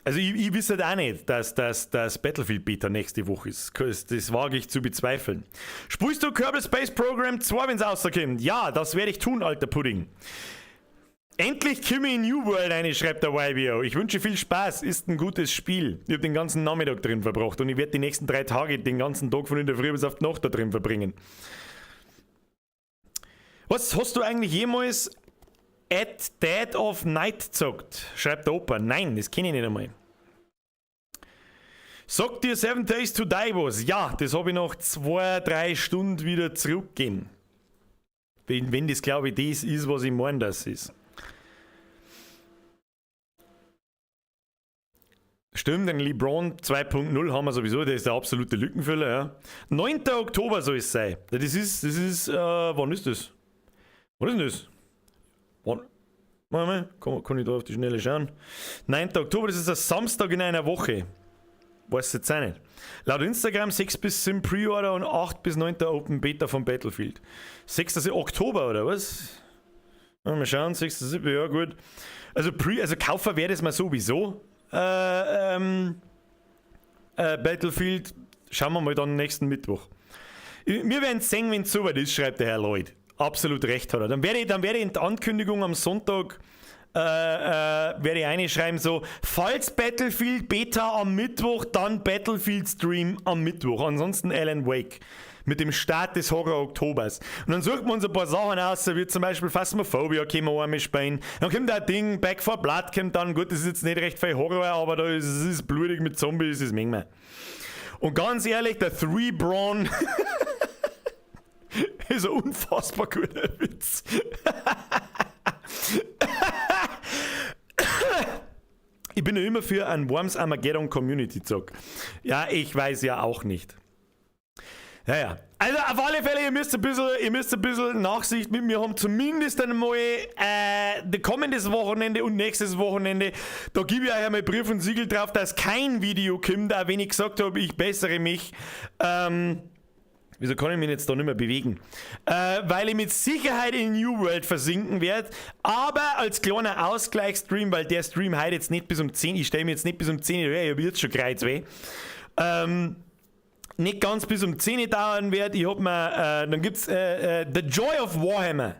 Also ich wüsste halt auch nicht, dass das Battlefield Beta nächste Woche ist. Das wage ich zu bezweifeln. Spielst du Kerbal Space Program 2, wenn es rauskommt? Ja, das werde ich tun, alter Pudding. Endlich komme ich in New World rein, schreibt der YBO. Ich wünsche viel Spaß, ist ein gutes Spiel. Ich habe den ganzen Nachmittag drin verbracht und ich werde die nächsten 3 Tage den ganzen Tag von in der Früh bis auf die Nacht da drin verbringen. Was, hast du eigentlich jemals At Dead of Night gezockt? Schreibt der Opa. Nein, das kenne ich nicht einmal. Sagt dir 7 Days to Die was? Ja, das habe ich nach 2-3 Stunden wieder zurückgegeben. Wenn das, glaube ich, das ist, was ich meine, das ist. Stimmt, den LeBron 2.0 haben wir sowieso, der ist der absolute Lückenfüller, ja. 9. Oktober soll es sein. Das ist, wann ist das? Was ist denn das? Wann? Kann ich da auf die Schnelle schauen? 9. Oktober, das ist ein Samstag in einer Woche. Weiß jetzt auch nicht. Laut Instagram 6 bis 7 Pre-Order und 8 bis 9. Open Beta von Battlefield. 6. Oktober, oder was? Mal schauen, 6. 7. Ja gut. Also kaufen wäre das mal sowieso. Battlefield, schauen wir mal dann nächsten Mittwoch. Wir werden sehen, wenn es soweit ist, schreibt der Herr Lloyd. Absolut recht hat er. Dann werde ich in der Ankündigung am Sonntag werde ich reinschreiben so, falls Battlefield Beta am Mittwoch, dann Battlefield Stream am Mittwoch. Ansonsten Alan Wake. Mit dem Start des Horror-Oktobers. Und dann suchen wir uns ein paar Sachen aus, wie zum Beispiel Phasmophobia können wir einmal spielen. Dann kommt ein Ding, Back 4 Blood kommt dann, gut, das ist jetzt nicht recht viel Horror, aber da ist es blutig mit Zombies, das mengen wir. Und ganz ehrlich, der 3 Brawn ist ein unfassbar guter Witz. Ich bin ja immer für einen Worms Armageddon Community Zock. Ja, ich weiß ja auch nicht. Ja. Also auf alle Fälle, ihr müsst ein bisschen Nachsicht mit mir haben. Zumindest einmal kommendes Wochenende und nächstes Wochenende. Da gebe ich euch einmal Brief und Siegel drauf, dass kein Video kommt, auch wenn ich gesagt habe, ich bessere mich. Wieso kann ich mich jetzt da nicht mehr bewegen? Weil ich mit Sicherheit in New World versinken werde. Aber als kleiner Ausgleichsstream, weil der Stream heute jetzt nicht bis um 10, ich stelle mir jetzt nicht bis um 10 Uhr, ich habe jetzt schon kreuzweh. Nicht ganz bis um 10 Uhr dauern wird. Ich hab mir, dann gibt's The Joy of Warhammer.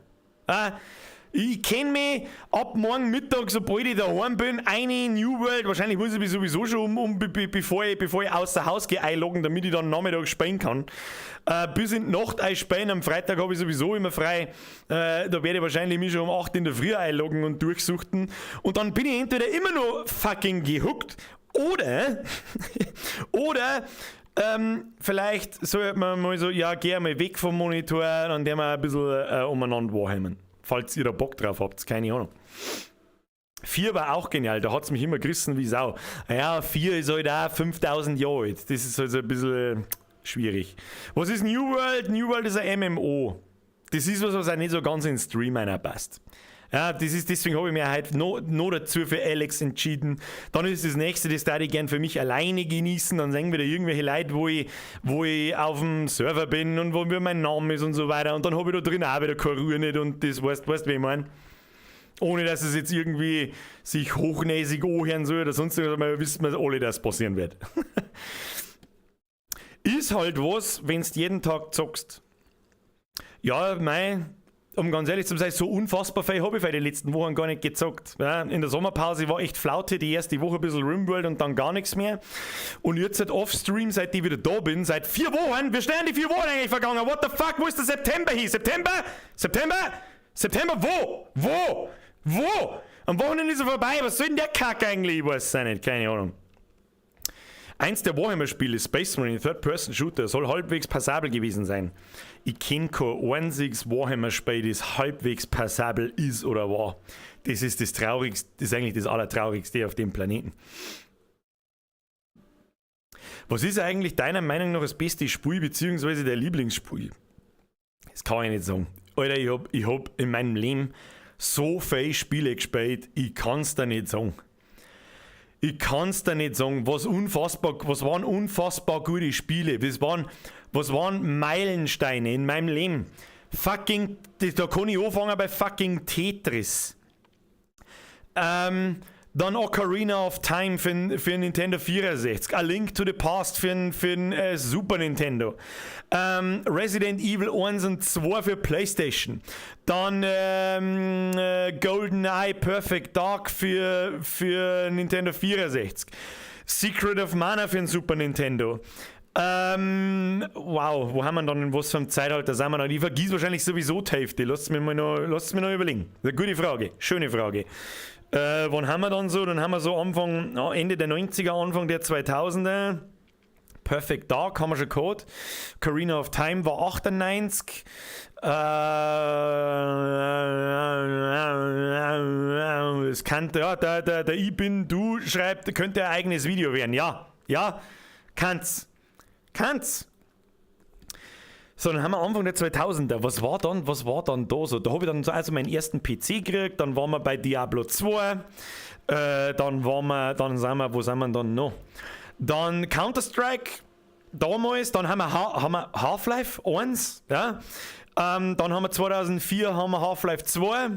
Ich kenne mich ab morgen Mittag, sobald ich daheim bin, eine New World. Wahrscheinlich muss ich mich sowieso schon bevor ich außer Haus gehe, einloggen, damit ich dann Nachmittag spielen kann. Bis in die Nacht spielen. Am Freitag habe ich sowieso immer frei. Da werde ich wahrscheinlich mich schon um 8 in der Früh einloggen und durchsuchten. Und dann bin ich entweder immer noch fucking gehuckt oder vielleicht sollte man mal so, ja, geh mal weg vom Monitor, dann der wir ein bisschen umeinander warhammen. Falls ihr da Bock drauf habt, keine Ahnung. 4 war auch genial, da hat es mich immer gerissen wie Sau. Ja, 4 ist halt auch 5000 Jahre alt. Das ist halt so ein bisschen schwierig. Was ist New World? New World ist ein MMO. Das ist was auch nicht so ganz in den Stream passt. Ja, deswegen habe ich mich heute noch dazu für Alex entschieden. Dann ist das nächste, das würde ich gern für mich alleine genießen. Dann sehen wieder irgendwelche Leute, wo ich auf dem Server bin und wo mein Name ist und so weiter. Und dann habe ich da drin auch wieder keine Ruhe nicht und das weißt wie ich meine. Ohne dass es jetzt irgendwie sich hochnäsig anhören soll oder sonst irgendwas, aber wissen wir alle, dass es passieren wird. Ist halt was, wenn du jeden Tag zockst. Ja, um ganz ehrlich zu sein, so unfassbar viel habe ich für die letzten Wochen gar nicht gezockt. Ja, in der Sommerpause war echt Flaute, die erste Woche ein bisschen RimWorld und dann gar nichts mehr. Und jetzt seit Offstream, seit ich wieder da bin, seit 4 Wochen, wir stehen die 4 Wochen eigentlich vergangen. What the fuck, wo ist der September hier? September? Wo? Am Wochenende ist er vorbei, was soll denn der Kack eigentlich? Ich weiß es nicht, keine Ahnung. Eins der Warhammer-Spiele, Space Marine, Third-Person-Shooter, soll halbwegs passabel gewesen sein. Ich kenne kein einziges Warhammer-Spiel, das halbwegs passabel ist oder war. Das ist das Traurigste, das ist eigentlich das Allertraurigste auf dem Planeten. Was ist eigentlich deiner Meinung nach das beste Spiel, beziehungsweise der Lieblingsspiel? Das kann ich nicht sagen. Alter, ich hab in meinem Leben so viele Spiele gespielt, ich kann es dir nicht sagen. Was waren unfassbar gute Spiele? Was waren Meilensteine in meinem Leben? Da kann ich anfangen bei fucking Tetris. Dann Ocarina of Time für Nintendo 64. A Link to the Past für Super Nintendo. Resident Evil 1 und 2 für PlayStation. Dann GoldenEye Perfect Dark für Nintendo 64. Secret of Mana für den Super Nintendo. Wow, wo haben wir dann, in was für einem Zeitalter sind wir dann? Ich vergieße wahrscheinlich sowieso die Hälfte. Lasst es mir noch überlegen. Eine gute Frage, schöne Frage. Wann haben wir dann so? Dann haben wir so Ende der 90er, Anfang der 2000er. Perfect Dark haben wir schon gehabt. Ocarina of Time war 98. Es kann, ja, der Ich bin du schreibt, könnte ein eigenes Video werden. Ja, kann's. So, dann haben wir Anfang der 2000er. Was war dann da so? Da habe ich dann also meinen ersten PC gekriegt, dann waren wir bei Diablo 2, wo sind wir dann noch? Dann Counter-Strike, damals, dann haben wir Half-Life 1, ja. Dann haben wir 2004 Half-Life 2,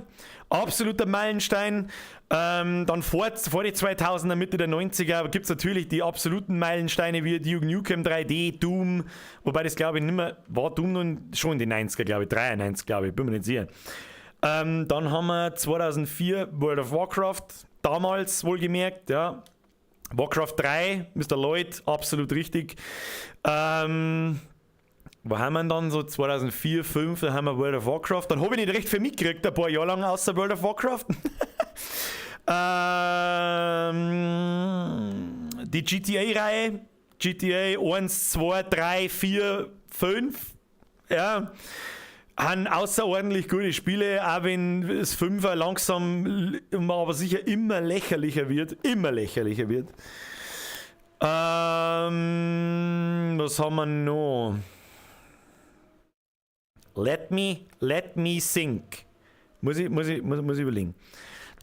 absoluter Meilenstein. Dann vor die 2000er, Mitte der 90er gibt es natürlich die absoluten Meilensteine wie Duke Nukem 3D, Doom, wobei das glaube ich nicht mehr, war Doom nun schon in den 90er, glaube ich, 93, glaube ich, bin mir nicht sicher. Dann haben wir 2004 World of Warcraft, damals wohlgemerkt, ja. Warcraft 3, Mr. Lloyd, absolut richtig. Wo haben wir dann so 2004, 2005, da haben wir World of Warcraft. Dann habe ich nicht recht viel mitgekriegt, ein paar Jahre lang außer World of Warcraft. Die GTA-Reihe, GTA 1, 2, 3, 4, 5, ja, haben außerordentlich gute Spiele, auch wenn das 5er langsam, aber sicher immer lächerlicher wird. Was haben wir noch? Let me think. Muss ich überlegen.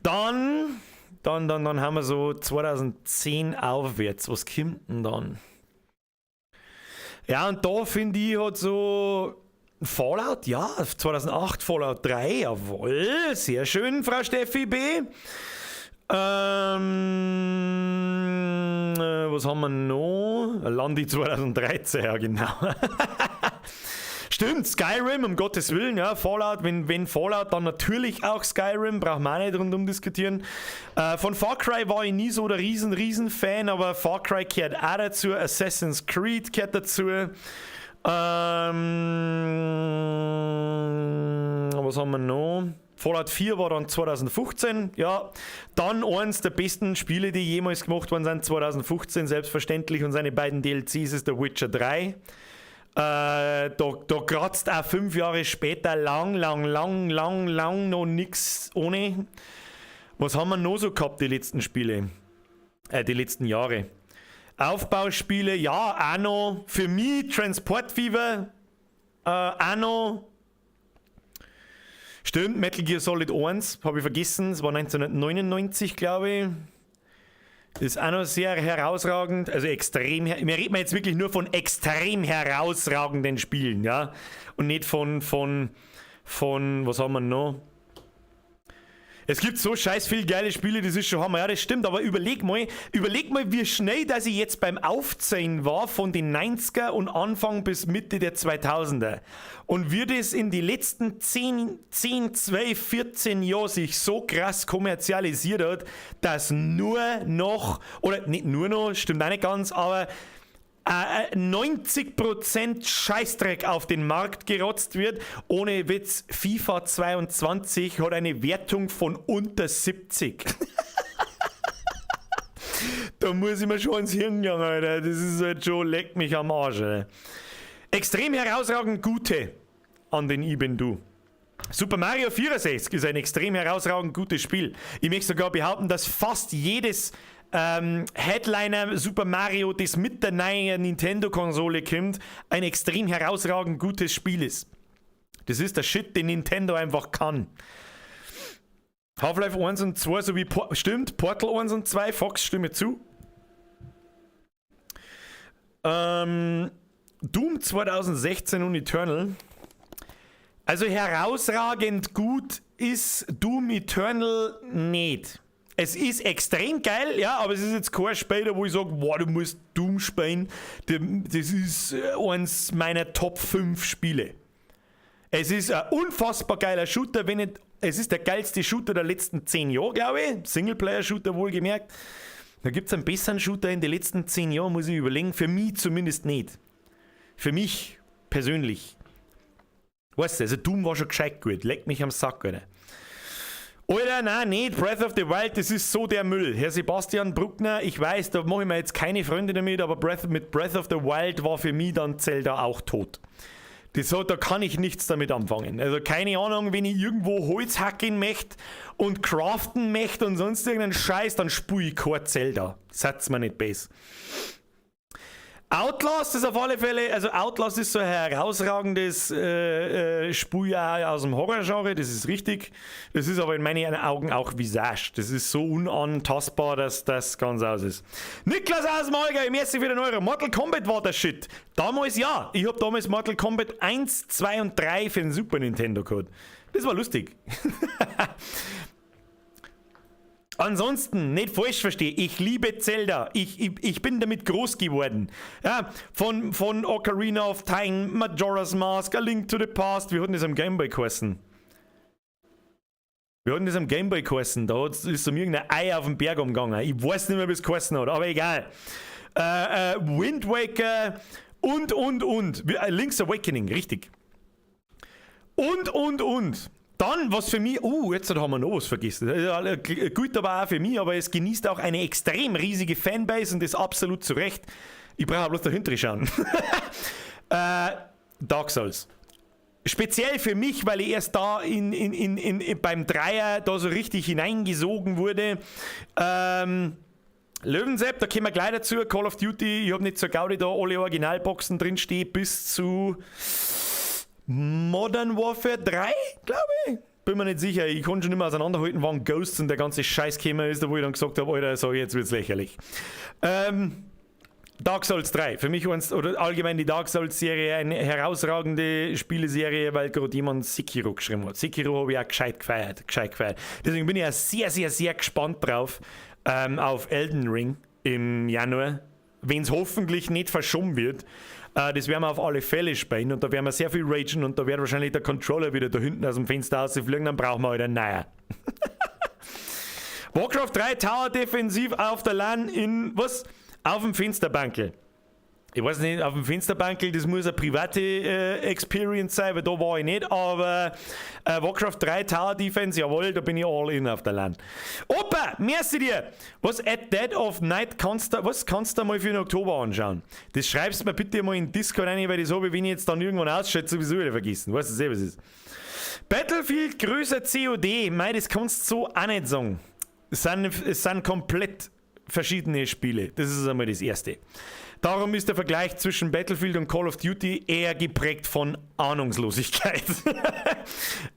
Dann haben wir so 2010 aufwärts. Was kommt denn dann? Ja, und da finde ich halt so Fallout, ja, 2008 Fallout 3, jawohl, sehr schön, Frau Steffi B. Was haben wir noch? Landi 2013, ja genau. Stimmt, Skyrim, um Gottes Willen, ja, Fallout, wenn Fallout, dann natürlich auch Skyrim, braucht man auch nicht rundum diskutieren. Von Far Cry war ich nie so der riesen Fan, aber Far Cry gehört auch dazu, Assassin's Creed gehört dazu. Was haben wir noch? Fallout 4 war dann 2015, ja. Dann eins der besten Spiele, die jemals gemacht worden sind, 2015 selbstverständlich. Und seine beiden DLCs ist The Witcher 3. Da kratzt auch 5 Jahre später lang noch nichts ohne. Was haben wir noch so gehabt, die letzten Spiele? Die letzten Jahre. Aufbauspiele, ja, auch noch. Für mich Transport Fever, auch noch. Stimmt, Metal Gear Solid 1, habe ich vergessen, es war 1999, glaube ich. Das ist auch noch sehr herausragend, also extrem, wir reden jetzt wirklich nur von extrem herausragenden Spielen, ja. Und nicht von was haben wir noch? Es gibt so scheiß viel geile Spiele, das ist schon Hammer. Ja, das stimmt, aber überleg mal, wie schnell, dass ich jetzt beim Aufzählen war von den 90er und Anfang bis Mitte der 2000er. Und wie das in die letzten 10, 12, 14 Jahren sich so krass kommerzialisiert hat, dass nur noch, oder nicht nur noch, stimmt auch nicht ganz, aber 90% Scheißdreck auf den Markt gerotzt wird. Ohne Witz, FIFA 22 hat eine Wertung von unter 70. Da muss ich mir schon ins Hirn gehen, Alter. Das ist halt schon, leck mich am Arsch, Alter. Extrem herausragend gute an den Du. Super Mario 64 ist ein extrem herausragend gutes Spiel. Ich möchte sogar behaupten, dass fast jedes Headliner Super Mario, das mit der neuen Nintendo-Konsole kommt, ein extrem herausragend gutes Spiel ist. Das ist der Shit, den Nintendo einfach kann. Half-Life 1 und 2 sowie stimmt, Portal 1 und 2, Fox, stimme zu. Doom 2016 und Eternal. Also herausragend gut ist Doom Eternal nicht. Es ist extrem geil, ja, aber es ist jetzt kein Spiel, wo ich sage, wow, du musst Doom spielen. Das ist eins meiner Top 5 Spiele. Es ist ein unfassbar geiler Shooter, wenn nicht, es ist der geilste Shooter der letzten 10 Jahre, glaube ich. Singleplayer-Shooter wohlgemerkt. Da gibt es einen besseren Shooter in den letzten 10 Jahren, muss ich überlegen. Für mich zumindest nicht. Für mich persönlich. Weißt du, also Doom war schon gescheit gut. Leck mich am Sack, Alter. Alter, nein, nicht. Breath of the Wild, das ist so der Müll. Herr Sebastian Bruckner, ich weiß, da mache ich mir jetzt keine Freunde damit, aber mit Breath of the Wild war für mich dann Zelda auch tot. Da kann ich nichts damit anfangen. Also keine Ahnung, wenn ich irgendwo Holz hacken möchte und craften möchte und sonst irgendeinen Scheiß, dann spüre ich kein Zelda. Sagt's mir nicht besser. Outlast ist auf alle Fälle, also Outlast ist so ein herausragendes Spiel aus dem Horrorgenre, das ist richtig. Das ist aber in meinen Augen auch Visage. Das ist so unantastbar, dass das ganz aus ist. Niklas aus dem Allgäu, merci für den Euro. Mortal Kombat war der Shit. Damals ja. Ich habe damals Mortal Kombat 1, 2 und 3 für den Super Nintendo gehabt. Das war lustig. Ansonsten, nicht falsch verstehe, ich liebe Zelda. Ich bin damit groß geworden. Ja, von Ocarina of Time, Majora's Mask, A Link to the Past. Wir hatten das am Gameboy geheißen. Da ist so irgendein Ei auf dem Berg umgegangen. Ich weiß nicht mehr, wie es geheißen hat, aber egal. Wind Waker und. Link's Awakening, richtig. Und. Dann, was für mich, jetzt haben wir noch was vergessen. Gut, aber auch für mich, aber es genießt auch eine extrem riesige Fanbase und das absolut zu Recht. Ich brauche bloß dahinter schauen. Dark Souls. Speziell für mich, weil ich erst da beim Dreier da so richtig hineingesogen wurde. Löwensepp, da kommen wir gleich dazu. Call of Duty, ich habe nicht zur Gaudi da alle Originalboxen drinstehen, bis zu Modern Warfare 3, glaube ich. Bin mir nicht sicher. Ich konnte schon immer auseinanderhalten, wann Ghosts und der ganze Scheiß gekommen ist, da wo ich dann gesagt habe, Alter, so jetzt wird's lächerlich. Dark Souls 3. Für mich oder allgemein die Dark Souls Serie eine herausragende Spieleserie, weil gerade jemand Sekiro geschrieben hat. Sekiro habe ich auch gescheit gefeiert. Deswegen bin ich auch sehr, sehr, sehr gespannt drauf auf Elden Ring im Januar, wenn es hoffentlich nicht verschoben wird. Das werden wir auf alle Fälle spielen und da werden wir sehr viel ragen und da wird wahrscheinlich der Controller wieder da hinten aus dem Fenster rausfliegen, dann brauchen wir halt einen neuen. Warcraft 3 Tower defensiv auf der LAN auf dem Fensterbankel. Ich weiß nicht, auf dem Fensterbankel, das muss eine private Experience sein, weil da war ich nicht, aber Warcraft 3 Tower Defense, jawohl, da bin ich all in auf der LAN. Opa, merci dir! Was at Dead of Night kannst du mal für den Oktober anschauen? Das schreibst mir bitte mal in Discord rein, weil das habe ich, wenn ich jetzt dann irgendwann ausschaut, sowieso wieder vergessen. Weißt du selber, was es ist? Battlefield größer COD, mei, das kannst du so auch nicht sagen. Es sind komplett verschiedene Spiele. Das ist einmal das Erste. Darum ist der Vergleich zwischen Battlefield und Call of Duty eher geprägt von Ahnungslosigkeit.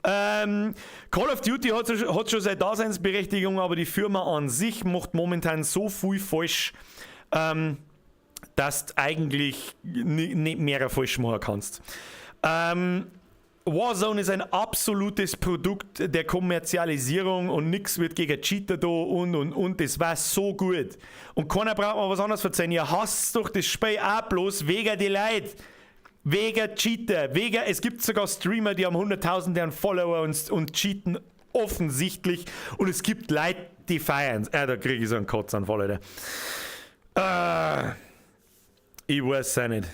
Call of Duty hat schon seine Daseinsberechtigung, aber die Firma an sich macht momentan so viel falsch, dass du eigentlich nicht mehr falsch machen kannst. Warzone ist ein absolutes Produkt der Kommerzialisierung und nichts wird gegen Cheater da und das war so gut. Und keiner braucht mal was anderes verzeihen. Ihr hasst doch das Spiel auch bloß wegen die Leute. Wegen Cheater. Es gibt sogar Streamer, die haben 100.000 Follower und cheaten offensichtlich. Und es gibt Leute, die feiern. Da kriege ich so einen Kotzanfall, Alter. Ich weiß es nicht.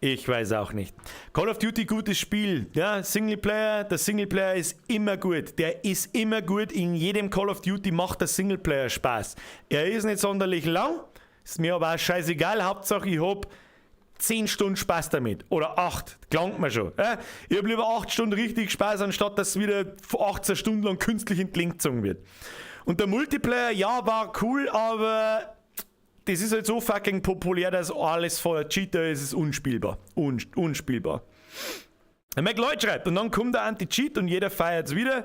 Ich weiß auch nicht. Call of Duty, gutes Spiel. Ja, Singleplayer, der Singleplayer ist immer gut. Der ist immer gut. In jedem Call of Duty macht der Singleplayer Spaß. Er ist nicht sonderlich lang, ist mir aber auch scheißegal. Hauptsache, ich hab 10 Stunden Spaß damit. Oder 8, gelangt mir schon. Ja? Ich hab lieber 8 Stunden richtig Spaß, anstatt dass es wieder 18 Stunden lang künstlich in die Länge gezogen wird. Und der Multiplayer, ja, war cool, aber das ist halt so fucking populär, dass alles voller Cheater ist, ist unspielbar. Unspielbar. Ein Leute schreibt und dann kommt der Anti-Cheat und jeder feiert es wieder,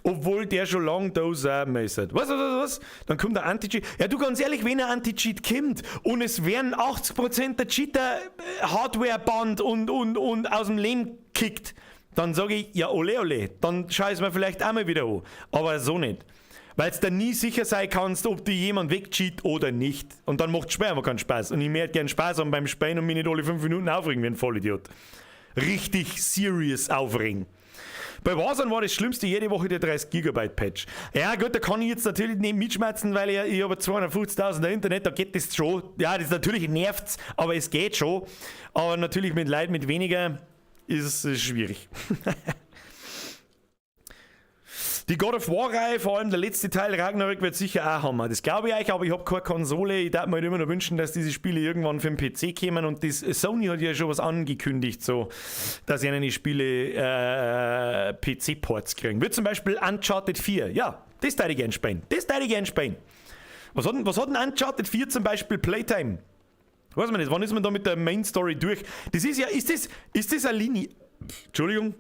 obwohl der schon lange da sein müsste. Was? Dann kommt der Anti-Cheat. Ja, du, ganz ehrlich, wenn ein Anti-Cheat kommt und es werden 80% der Cheater Hardware bannt und aus dem Leben kickt, dann sage ich, ja, ole, dann schau ich es mir vielleicht auch mal wieder an. Aber so nicht. Weil du dann nie sicher sein kannst, ob dir jemand wegcheat oder nicht. Und dann macht Spielen aber keinen Spaß. Und ich möchte gerne Spaß haben beim Spielen und mich nicht alle 5 Minuten aufregen wie ein Vollidiot. Richtig serious aufregen. Bei Warzone war das Schlimmste jede Woche der 30 GB Patch. Ja gut, da kann ich jetzt natürlich nicht mitschmerzen, weil ich habe 250.000 Internet, da geht das schon. Ja, das natürlich nervt's, aber es geht schon. Aber natürlich mit Leuten mit weniger ist es schwierig. Die God of War-Reihe, vor allem der letzte Teil, Ragnarök, wird sicher auch Hammer. Das glaube ich euch, aber ich habe keine Konsole. Ich darf mir halt immer noch wünschen, dass diese Spiele irgendwann für den PC kommen. Und Sony hat ja schon was angekündigt, so, dass sie die Spiele PC-Ports kriegen. Wie zum Beispiel Uncharted 4. Ja, das darf ich gerne spielen. Was hat denn Uncharted 4 zum Beispiel Playtime? Weiß man nicht, wann ist man da mit der Main-Story durch? Das ist ja, ist das eine Linie... Entschuldigung.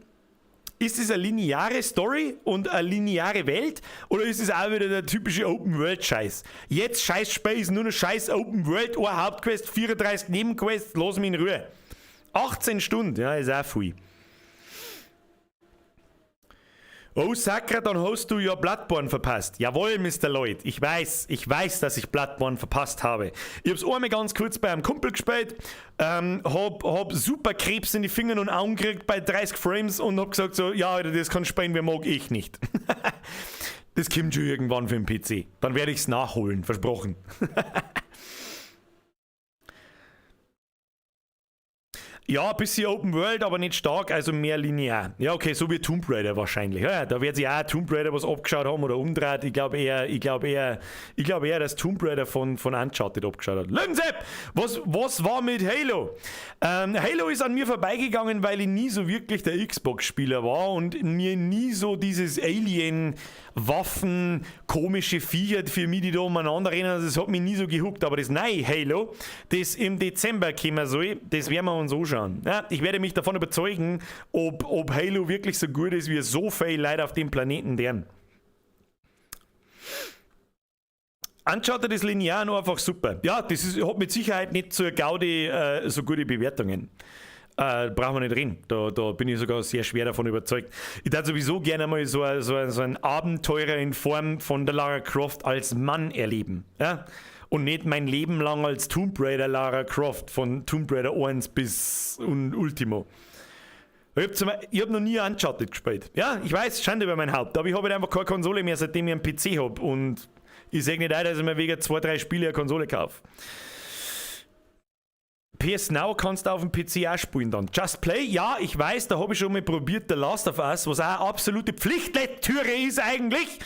Ist das eine lineare Story und eine lineare Welt oder ist es auch wieder der typische Open-World-Scheiß? Jetzt scheiß Spiel ist nur eine scheiß Open-World, eine Hauptquest, 34 Nebenquests, lass mich in Ruhe. 18 Stunden, ja, ist auch viel. Oh, Sakra, dann hast du ja Bloodborne verpasst. Jawohl, Mr. Lloyd. Ich weiß, dass ich Bloodborne verpasst habe. Ich hab's einmal ganz kurz bei einem Kumpel gespielt, hab super Krebs in die Finger und Augen gekriegt bei 30 Frames und hab gesagt so, ja, das kann spielen, wer mag ich nicht. Das kommt schon irgendwann für den PC. Dann werde ich's nachholen, versprochen. Ja, ein bisschen Open World, aber nicht stark, also mehr linear. Ja, okay, so wie Tomb Raider wahrscheinlich. Ja, da wird sich auch Tomb Raider was abgeschaut haben oder umdreht. Ich glaube eher, dass Tomb Raider von Uncharted abgeschaut hat. Löwensepp, was war mit Halo? Halo ist an mir vorbeigegangen, weil ich nie so wirklich der Xbox-Spieler war und mir nie so dieses Alien-Waffen, komische Viecher für mich, die da umeinander rennen, das hat mich nie so gehuckt. Aber das neue Halo, das im Dezember kommen soll, das werden wir uns anschauen. Ja, ich werde mich davon überzeugen, ob Halo wirklich so gut ist, wie so viele Leute auf dem Planeten deren. Uncharted ist linear nur einfach super. Ja, hat mit Sicherheit nicht zur Gaudi so gute Bewertungen. Brauchen wir nicht reden. Da bin ich sogar sehr schwer davon überzeugt. Ich würde sowieso gerne mal so ein Abenteurer in Form von der Lara Croft als Mann erleben. Ja? Und nicht mein Leben lang als Tomb Raider Lara Croft von Tomb Raider 1 bis Ultimo. Ich hab noch nie Uncharted gespielt. Ja, ich weiß, Schande über mein Haupt, aber ich habe halt einfach keine Konsole mehr, seitdem ich einen PC habe. Und ich sage nicht ein, dass ich mir wegen 2-3 Spiele eine Konsole kaufe. PS Now kannst du auf dem PC auch spielen dann. Just Play, ja, ich weiß, da habe ich schon mal probiert, The Last of Us, was auch eine absolute Pflichtlektüre ist eigentlich,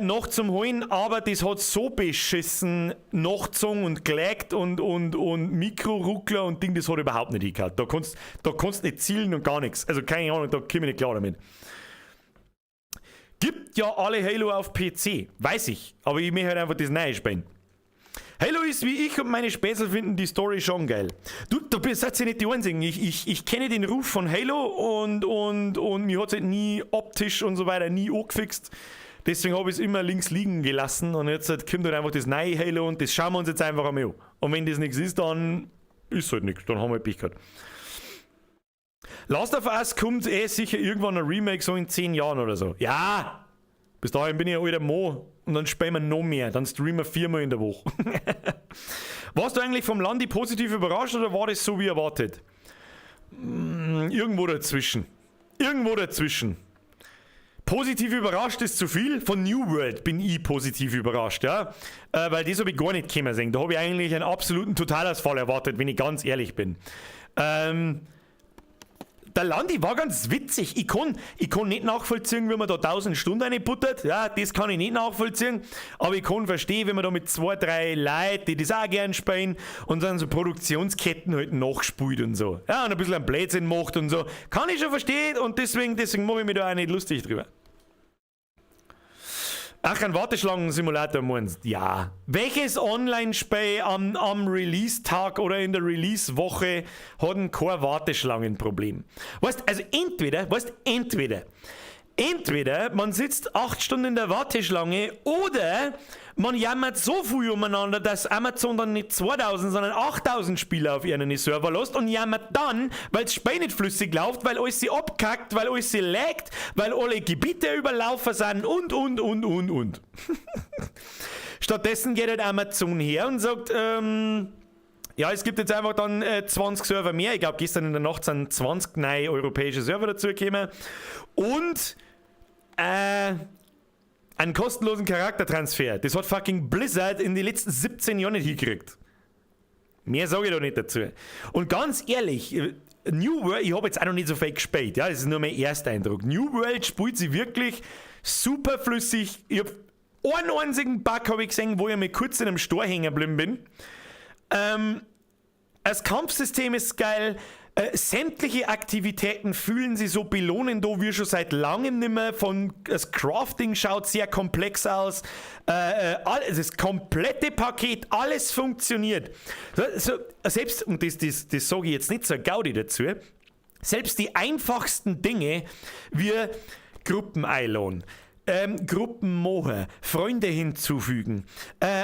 noch zum Holen, aber das hat so beschissen nachgezogen und gelaggt und Mikroruckler und Ding, das hat überhaupt nicht hingehört. Da kannst du nicht zielen und gar nichts. Also keine Ahnung, da komme ich nicht klar damit. Gibt ja alle Halo auf PC, weiß ich, aber ich möchte halt einfach das Neue spielen. Halo ist wie ich und meine Späßel finden die Story schon geil. Du seid ja nicht die Einzigen. Ich kenne den Ruf von Halo und mir hat es halt nie optisch und so weiter nie angefixt. Deswegen habe ich es immer links liegen gelassen und jetzt kommt halt einfach das neue Halo und das schauen wir uns jetzt einfach einmal an. Und wenn das nichts ist, dann ist es halt nichts. Dann haben wir halt Pech gehabt. Last of Us kommt sicher irgendwann ein Remake, so in 10 Jahren oder so. Ja, bis dahin bin ich ein alter Mo und dann spielen wir noch mehr. Dann streamen wir 4-mal in der Woche. Warst du eigentlich vom Landi positiv überrascht oder war das so wie erwartet? Irgendwo dazwischen. Positiv überrascht ist zu viel. Von New World bin ich positiv überrascht, ja. Weil das habe ich gar nicht kommen sehen. Da habe ich eigentlich einen absoluten Totalausfall erwartet, wenn ich ganz ehrlich bin. Der Landi war ganz witzig. Ich kann nicht nachvollziehen, wie man da 1000 Stunden reinbuttert. Ja, das kann ich nicht nachvollziehen. Aber ich kann verstehen, wenn man da mit 2, 3 Leuten, die das auch gern spielen, und dann so Produktionsketten halt nachspielt und so. Ja, und ein bisschen einen Blödsinn macht und so. Kann ich schon verstehen und deswegen mache ich mich da auch nicht lustig drüber. Ach, ein Warteschlangen-Simulator meinst? Ja. Welches Online-Spiel am Release-Tag oder in der Release-Woche hat kein Warteschlangenproblem? Weißt, also entweder man sitzt 8 Stunden in der Warteschlange oder man jammert so viel umeinander, dass Amazon dann nicht 2000, sondern 8000 Spieler auf ihren Server lässt und jammert dann, weil das Spiel nicht flüssig läuft, weil alles sie abkackt, weil alles sie laggt, weil alle Gebiete überlaufen sind und. Stattdessen geht halt Amazon her und sagt, ja, es gibt jetzt einfach dann 20 Server mehr. Ich glaube, gestern in der Nacht sind 20 neue europäische Server dazugekommen. Und einen kostenlosen Charaktertransfer. Das hat fucking Blizzard in den letzten 17 Jahren nicht hingekriegt. Mehr sage ich da nicht dazu. Und ganz ehrlich, New World, ich habe jetzt auch noch nicht so viel gespielt. Ja, das ist nur mein Ersteindruck. New World spielt sie wirklich super flüssig. Ich habe einen einzigen Bug habe ich gesehen, wo ich mal kurz in einem Stor hängen geblieben bin. Das Kampfsystem ist geil. Sämtliche Aktivitäten fühlen sich so belohnend da wie schon seit langem nicht mehr. Das Crafting schaut sehr komplex aus. Das komplette Paket, alles funktioniert. Selbst, und das sage ich jetzt nicht so Gaudi dazu, selbst die einfachsten Dinge wie Gruppen einladen, Gruppen machen, Freunde hinzufügen,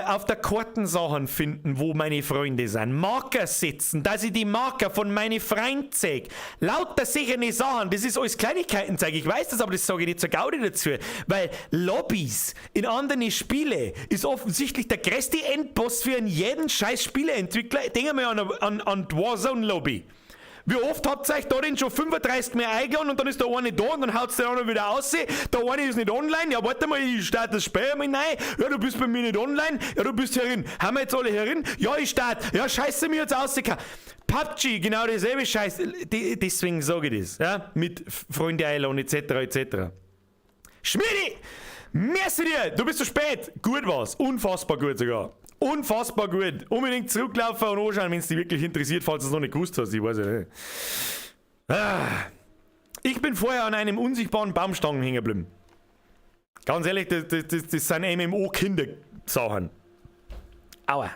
auf der Karten Sachen finden, wo meine Freunde sind, Marker setzen, dass ich die Marker von meinen Freunden zeige, lauter sichere Sachen, das ist alles Kleinigkeiten, sage ich weiß das, aber das sage ich nicht zur Gaudi dazu, weil Lobbys in anderen Spiele ist offensichtlich der größte Endboss für jeden scheiß Spieleentwickler. Denken wir an die Warzone Lobby. Wie oft habt ihr euch da denn schon 35 mehr eingeladen und dann ist der eine da und dann haut der andere wieder aus. Der eine ist nicht online. Ja, warte mal, ich starte das Spiel mal rein. Ja, du bist bei mir nicht online. Ja, du bist herin. Haben wir jetzt alle herin? Ja, ich starte. Ja, scheiße, mir jetzt ausgekommen. PUBG, genau dasselbe Scheiß. Deswegen sage ich das. Ja, mit Freunde einladen etc. etc. Schmiedi! Merci dir! Du bist zu spät! Gut war's. Unfassbar gut sogar. Unfassbar gut. Unbedingt zurücklaufen und anschauen, wenn es dich wirklich interessiert, falls du es noch nicht gewusst hast. Ich weiß ja nicht. Ich bin vorher an einem unsichtbaren Baumstamm hängen geblieben. Ganz ehrlich, das sind MMO-Kindersachen. Aua.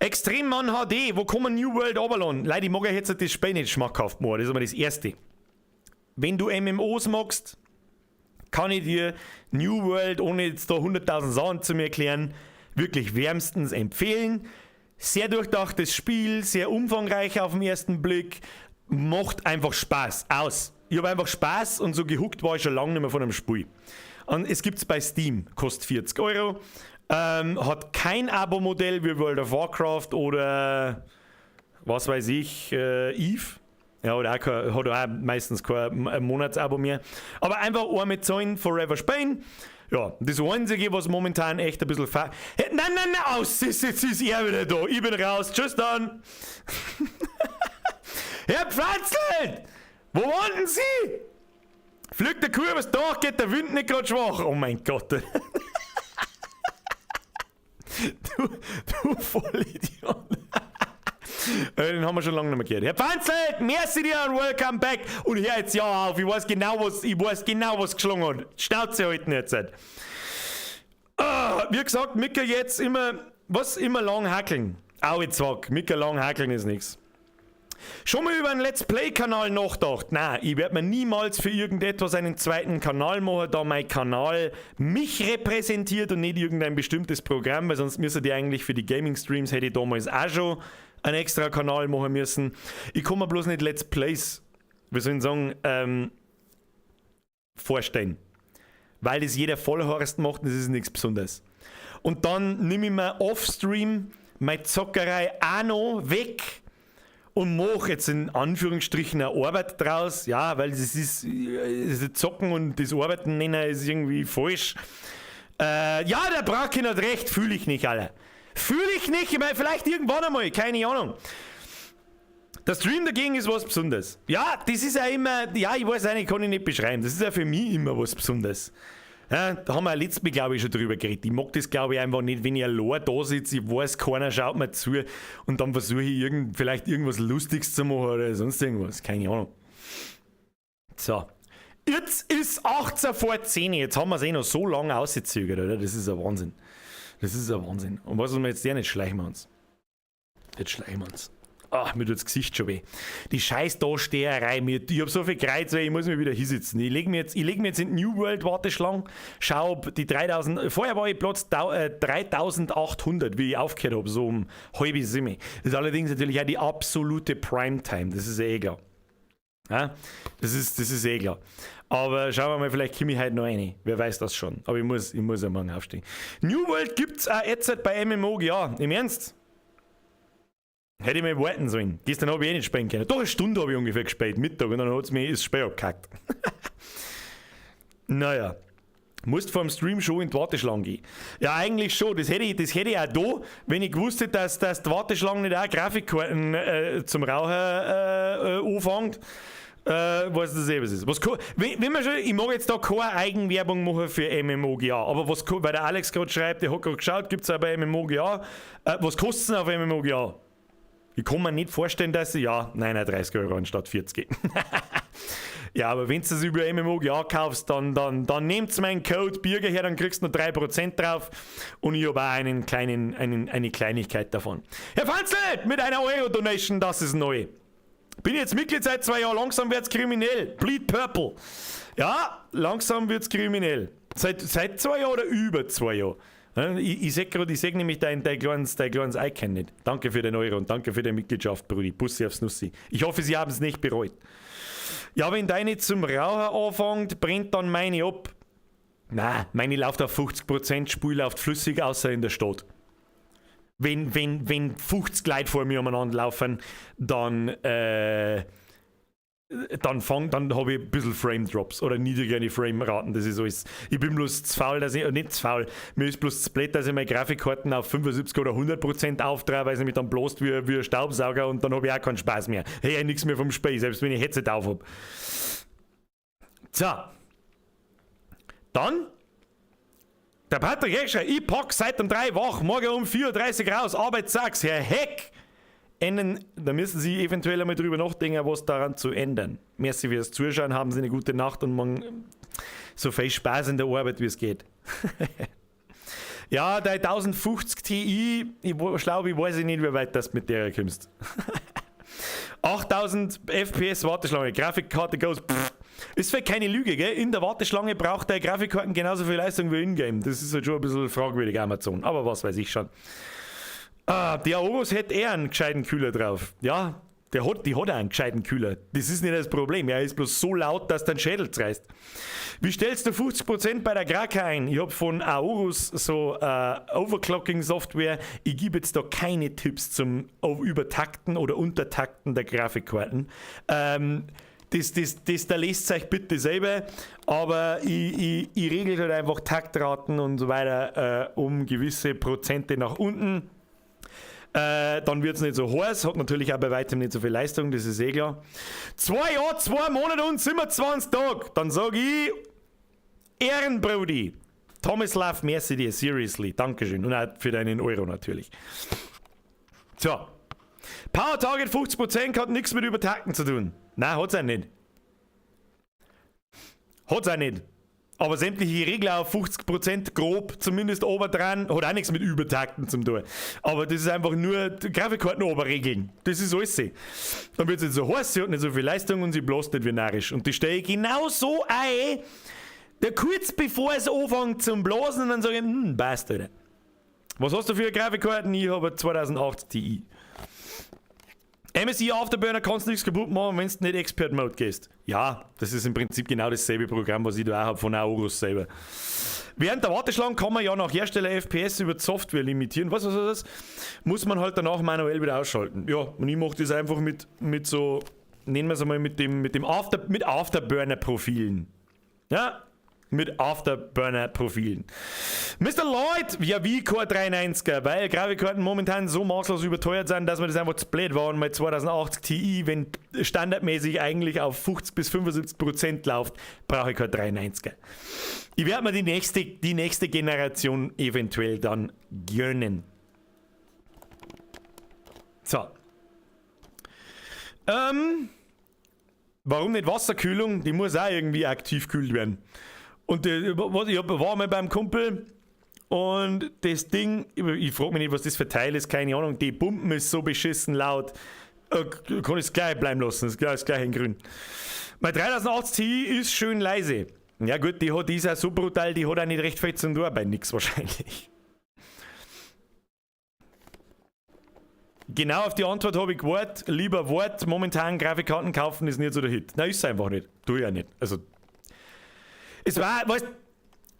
Extremmann HD, wo kann man New World runterladen? Leute, ich mag ja jetzt das Spiel nicht schmackhaft machen. Das ist aber das Erste. Wenn du MMOs magst, kann ich dir New World, ohne jetzt da 100.000 Sachen zu mir erklären, wirklich wärmstens empfehlen. Sehr durchdachtes Spiel, sehr umfangreich auf den ersten Blick, macht einfach Spaß. Aus. Ich habe einfach Spaß und so gehuckt war ich schon lange nicht mehr von einem Spiel. Und es gibt es bei Steam, kostet 40 €, hat kein Abo-Modell wie World of Warcraft oder was weiß ich, Eve. Ja, oder hat auch meistens kein Monatsabo mehr. Aber einfach einmal zahlen, forever spielen. Ja, das Einzige, was momentan echt ein bisschen Nein, aus! Jetzt ist er wieder da. Ich bin raus. Tschüss dann. Herr Pflanzl! Wo waren denn Sie? Flügt der Kuh übers Dach, geht der Wind nicht gerade schwach. Oh mein Gott. Du Vollidiot. Den haben wir schon lange nicht mehr gehört. Herr Pflanzl, merci dir und welcome back. Und hör jetzt ja auf, ich weiß genau, was geschlagen hat. Schnauze halten jetzt. Wie gesagt, Micke jetzt immer lang hackeln. Au, jetzt sag, Micke lang hackeln ist nichts. Schon mal über einen Let's Play-Kanal nachgedacht? Nein, ich werde mir niemals für irgendetwas einen zweiten Kanal machen, da mein Kanal mich repräsentiert und nicht irgendein bestimmtes Programm, weil sonst müsste die eigentlich für die Gaming-Streams, hätte ich damals auch schon einen extra Kanal machen müssen. Ich kann mir bloß nicht Let's Plays, wie soll ich sagen, vorstellen. Weil das jeder Vollhorst macht, das ist nichts Besonderes. Und dann nehme ich mir offstream meine Zockerei auch noch weg und mache jetzt in Anführungsstrichen eine Arbeit draus, ja, weil das Zocken und das Arbeiten nennen ist irgendwie falsch. Ja, der Bracken hat recht, fühle ich nicht, alle. Fühle ich nicht, ich meine, vielleicht irgendwann einmal, keine Ahnung. Der Stream dagegen ist was Besonderes. Ja, das ist ja immer, ja, ich weiß nicht, kann ich nicht beschreiben, das ist ja für mich immer was Besonderes. Ja, da haben wir letztes Mal, glaube ich, schon drüber geredet. Ich mag das, glaube ich, einfach nicht, wenn ich allein da sitze, ich weiß, keiner schaut mir zu und dann versuche ich vielleicht irgendwas Lustiges zu machen oder sonst irgendwas. Keine Ahnung. So. Jetzt ist 18 vor 10. Jetzt haben wir es noch so lange ausgezögert, oder? Das ist ein Wahnsinn. Das ist ein Wahnsinn. Und was wir jetzt nicht schleichen wir uns. Jetzt schleichen wir uns. Ach, mir tut das Gesicht schon weh. Die scheiß Dasteherei. Ich habe so viel Kreuz, weil ich muss mir wieder hinsitzen. Ich leg mir jetzt in New World Warteschlange, schau, ob die 3000, vorher war ich Platz 3800, wie ich aufgehört habe, so um 6:30. Das ist allerdings natürlich auch die absolute Primetime, das ist eh klar. Ja, das ist eh klar. Aber schauen wir mal, vielleicht komme ich heute noch rein. Wer weiß das schon. Aber ich muss ja morgen aufstehen. New World gibt's auch jetzt bei MMO, ja. Im Ernst? Hätte ich mal warten sollen. Gestern habe ich nicht spielen können. Doch eine Stunde habe ich ungefähr gespielt, Mittag, und dann hat es mir das Spiel abgehackt. Naja. Musst vor dem Stream schon in die Warteschlange gehen. Ja, eigentlich schon. Das hätte ich auch da, wenn ich gewusst hätte, dass die Warteschlange nicht auch Grafikkarten zum Rauchen anfängt. Weiß das was ist. Wenn man schon, ich mag jetzt da keine Eigenwerbung machen für MMOGA, aber weil der Alex gerade schreibt, der hat gerade geschaut, gibt es auch bei MMOGA. Was kostet es denn auf MMOGA? Ich kann mir nicht vorstellen, dass sie, 39 € anstatt 40. Ja, aber wenn du das über MMOGA kaufst, dann nehmt meinen Code Birger her, dann kriegst du noch 3% drauf und ich habe auch eine Kleinigkeit davon. Herr Pflanzl, mit einer Euro-Donation, das ist neu. Bin jetzt Mitglied seit 2 Jahren, langsam wird's kriminell. Bleed Purple. Ja, langsam wird's kriminell. Seit 2 Jahren oder über 2 Jahren. Ich sehe nämlich dein kleines Icon nicht. Danke für den Euro und danke für die Mitgliedschaft, Brudi. Bussi aufs Nussi. Ich hoffe, Sie haben es nicht bereut. Ja, wenn deine zum Rauchen anfängt, brennt dann meine ab. Nein, meine läuft auf 50%, Spül läuft flüssig, außer in der Stadt. Wenn 50 Leute vor mir umeinander laufen, dann habe ich ein bisschen Frame Drops oder niedrigere Frame-Raten, das ist alles. Ich bin bloß zu faul, nicht zu faul, mir ist bloß zu blöd, dass ich meine Grafikkarten auf 75 oder 100% aufdrehe, weil sie mich dann bloßt wie ein Staubsauger und dann habe ich auch keinen Spaß mehr. Hey, ja, nichts mehr vom Spiel, selbst wenn ich Headset auf habe. So. Dann der Patrick Escher, ich pack seit um 3 wach, morgen um 4:30 Uhr raus, Arbeit sag's, Herr Heck. Da müssen Sie eventuell einmal drüber nachdenken, was daran zu ändern. Merci fürs Zuschauen, haben Sie eine gute Nacht und morgen so viel Spaß in der Arbeit, wie es geht. Ja, der 1050 Ti, ich weiß nicht, wie weit das mit der kommst. 8000 FPS Warteschlange, Grafikkarte goes. Ist vielleicht keine Lüge, gell? In der Warteschlange braucht der Grafikkarten genauso viel Leistung wie in-game. Das ist halt schon ein bisschen fragwürdig, Amazon. Aber was weiß ich schon. Der Aorus hätte eher einen gescheiten Kühler drauf. Ja, die hat auch einen gescheiten Kühler. Das ist nicht das Problem. Er ist bloß so laut, dass dein Schädel zerreißt. Wie stellst du 50% bei der Krake ein? Ich habe von Aorus so Overclocking-Software. Ich gebe jetzt da keine Tipps zum Übertakten oder Untertakten der Grafikkarten. da lest euch bitte selber, aber ich regle halt einfach Taktraten und so weiter um gewisse Prozente nach unten. Dann wird es nicht so heiß, hat natürlich auch bei weitem nicht so viel Leistung, das ist eh klar. 2 Jahre, 2 Monate und 27 Tage, dann sage ich Ehrenbrody. Tomislav, merci dir, seriously, Dankeschön und auch für deinen Euro natürlich. So, Power Target 50% hat nichts mit Übertakten zu tun. Nein, hat's auch nicht. Hat's auch nicht. Aber sämtliche Regler auf 50% grob, zumindest obendran, hat auch nichts mit Übertakten zu tun. Aber das ist einfach nur Grafikkarten oberregeln. Das ist alles. Dann wird es nicht so heiß, sie hat nicht so viel Leistung und sie bläst nicht wie narrisch. Und die stelle ich genau so ein, kurz bevor es anfängt zum Blasen und dann sage ich, passt, Alter. Was hast du für Grafikkarten? Ich habe 2008 Ti. MSI Afterburner kannst du nichts kaputt machen, wenn du nicht Expert Mode gehst. Ja, das ist im Prinzip genau dasselbe Programm, was ich da auch habe von Aorus selber. Während der Warteschlange kann man ja nach Hersteller FPS über die Software limitieren. Was? Muss man halt danach manuell wieder ausschalten. Ja, und ich mache das einfach mit so, nennen wir es einmal mit Afterburner-Profilen. Ja, mit Afterburner-Profilen. Mr. Lloyd, ja wie Core 390er, weil Grafikkarten momentan so maßlos überteuert sind, dass wir das einfach zu blöd waren, weil 2080 Ti, wenn standardmäßig eigentlich auf 50-75% läuft, brauche ich Core 390er. Ich werde mir die nächste Generation eventuell dann gönnen. So. Warum nicht Wasserkühlung? Die muss auch irgendwie aktiv gekühlt werden. Und ich war mal beim Kumpel und das Ding, ich frage mich nicht, was das für Teil ist, keine Ahnung, die Pumpen ist so beschissen laut, kann ich es gleich bleiben lassen, das gleich in grün. Mein 3080 Ti ist schön leise. Ja gut, die ist auch so brutal, die hat auch nicht recht viel zum tun, bei nix wahrscheinlich. Genau auf die Antwort habe ich gewartet, lieber Wort, momentan Grafikkarten kaufen ist nicht so der Hit. Nein, ist es einfach nicht, tue ich auch nicht. Also es war, weißt,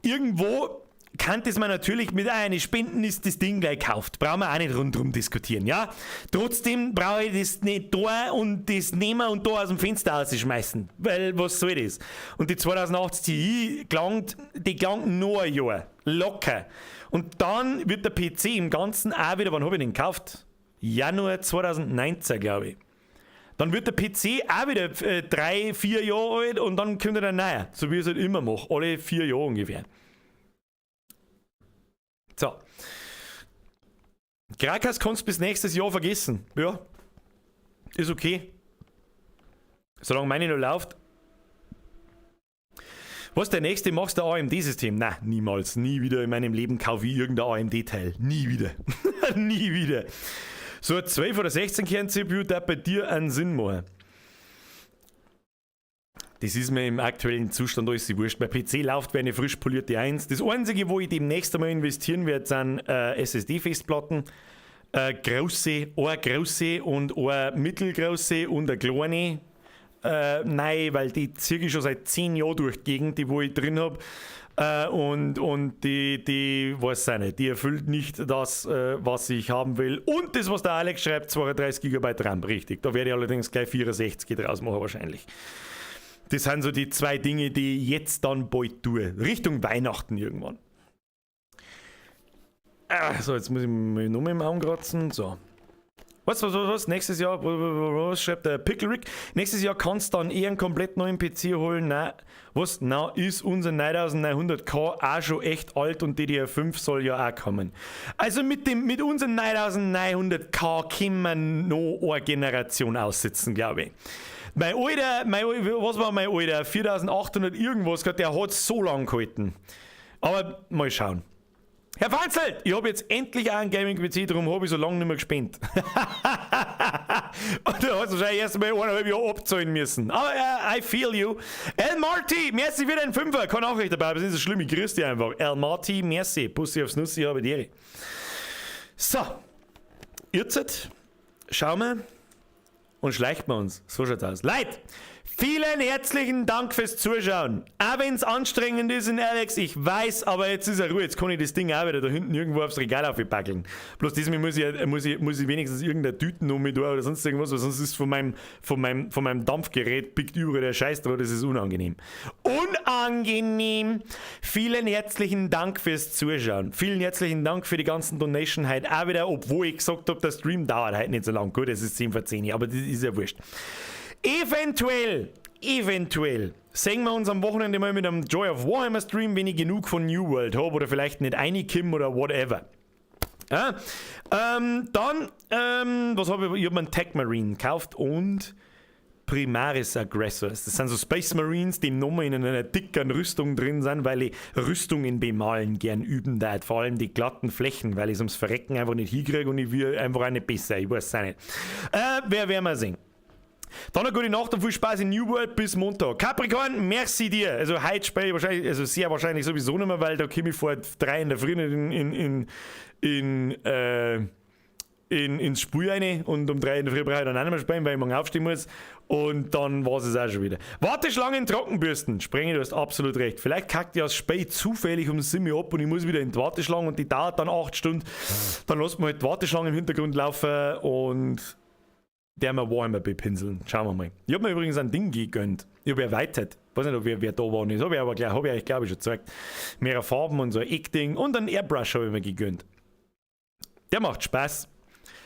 irgendwo kann das man natürlich mit einer Spenden ist das Ding gleich gekauft. Brauchen wir auch nicht rundherum diskutieren, ja? Trotzdem brauche ich das nicht da und das nehmen und da aus dem Fenster rausschmeißen. Weil, was soll das? Und die 2080 Ti die klangt noch ein Jahr. Locker. Und dann wird der PC im Ganzen auch wieder, wann habe ich den gekauft? Januar 2019, glaube ich. Dann wird der PC auch wieder 3-4 Jahre alt und dann kommt er neuer, so wie ich es halt immer mache, alle 4 Jahre ungefähr. So. Grakas kannst du bis nächstes Jahr vergessen. Ja, ist okay. Solange meine noch läuft. Was der nächste machst du AMD-System? Nein, niemals, nie wieder in meinem Leben kaufe ich irgendein AMD-Teil. Nie wieder. Nie wieder. So ein 12 oder 16 Kern CPU darf bei dir einen Sinn machen. Das ist mir im aktuellen Zustand alles wurscht. Mein PC läuft wie eine frisch polierte 1. Das einzige, wo ich demnächst einmal investieren werde, sind SSD-Festplatten. Große und eine mittelgroße und eine kleine. Nein, weil die ziehe ich schon seit 10 Jahren durch die Gegend, die wo ich drin habe. Und die weiß ich nicht, die erfüllt nicht das, was ich haben will. Und das, was der Alex schreibt, 32 GB RAM, richtig. Da werde ich allerdings gleich 64 draus machen wahrscheinlich. Das sind so die 2 Dinge, die ich jetzt dann bald tue. Richtung Weihnachten irgendwann. So, jetzt muss ich mich nur mit dem Augen kratzen. So. Was? Nächstes Jahr, was schreibt der Pickle Rick? Nächstes Jahr kannst du dann eher einen komplett neuen PC holen. Nein, was? Na, ist unser 9900K auch schon echt alt und DDR5 soll ja auch kommen. Also mit unserem 9900K können wir noch eine Generation aussitzen, glaube ich. Was war mein alter? 4800 irgendwas, der hat so lang gehalten. Aber mal schauen. Herr Fanzelt, ich habe jetzt endlich auch einen Gaming-PC, darum habe ich so lange nicht mehr gespennt. Und du hast wahrscheinlich erst mal 1,5 Jahre abzahlen müssen. Aber I feel you. El Marty, merci für den Fünfer. Keine Nachricht dabei, aber das ist so schlimm, ich grüße dich einfach. El Marty, merci. Pussy aufs Nussi, habe dir. So. Jetzt schauen wir und schleicht wir uns. So schaut's aus. Leute, Vielen herzlichen Dank fürs Zuschauen. Auch wenn es anstrengend ist in Alex, ich weiß, aber jetzt ist er Ruhe. Jetzt kann ich das Ding auch wieder da hinten irgendwo aufs Regal aufpackeln. Bloß diesmal muss ich wenigstens irgendeine Tüten um mich tun oder sonst irgendwas, weil sonst ist von meinem Dampfgerät pickt überall der Scheiß drauf, das ist unangenehm. Unangenehm! Vielen herzlichen Dank fürs Zuschauen. Vielen herzlichen Dank für die ganzen Donation heute auch wieder, obwohl ich gesagt habe, der Stream dauert heute nicht so lang. Gut, es ist 10 vor 10, aber das ist ja wurscht. Eventuell sehen wir uns am Wochenende mal mit einem Joy of Warhammer Stream, wenn ich genug von New World habe oder vielleicht nicht reinkomme oder whatever. Ja, was habe ich? Ich habe mir einen Tech Marine gekauft und Primaris Aggressors. Das sind so Space Marines, die nochmal in einer dicken Rüstung drin sind, weil ich Rüstungen bemalen gern üben darf. Vor allem die glatten Flächen, weil ich es ums Verrecken einfach nicht hinkriege und ich will einfach auch nicht besser. Ich weiß es auch nicht. Werden wir sehen. Dann eine gute Nacht und viel Spaß in New World bis Montag. Capricorn, merci dir. Also heute spiele ich wahrscheinlich, also sehr wahrscheinlich sowieso nicht mehr, weil da komme ich vor 3 in der Früh ins Spiel rein und um 3 in der Früh brauche ich dann auch nicht mehr spielen, weil ich morgen aufstehen muss und dann war es auch schon wieder. Warteschlangen trockenbürsten. Sprenge, du hast absolut recht. Vielleicht kackt ja das Spiel zufällig um 7 Uhr ab und ich muss wieder in die Warteschlange und die dauert dann 8 Stunden. Dann lässt man halt die Warteschlange im Hintergrund laufen und der mal Warhammer bepinseln. Schauen wir mal. Ich habe mir übrigens ein Ding gegönnt. Ich habe erweitert. Ich weiß nicht, ob wer da war. Das habe ich aber gleich, glaube ich, schon gezeigt. Mehrere Farben und so ein Eckding und ein Airbrush habe ich mir gegönnt. Der macht Spaß.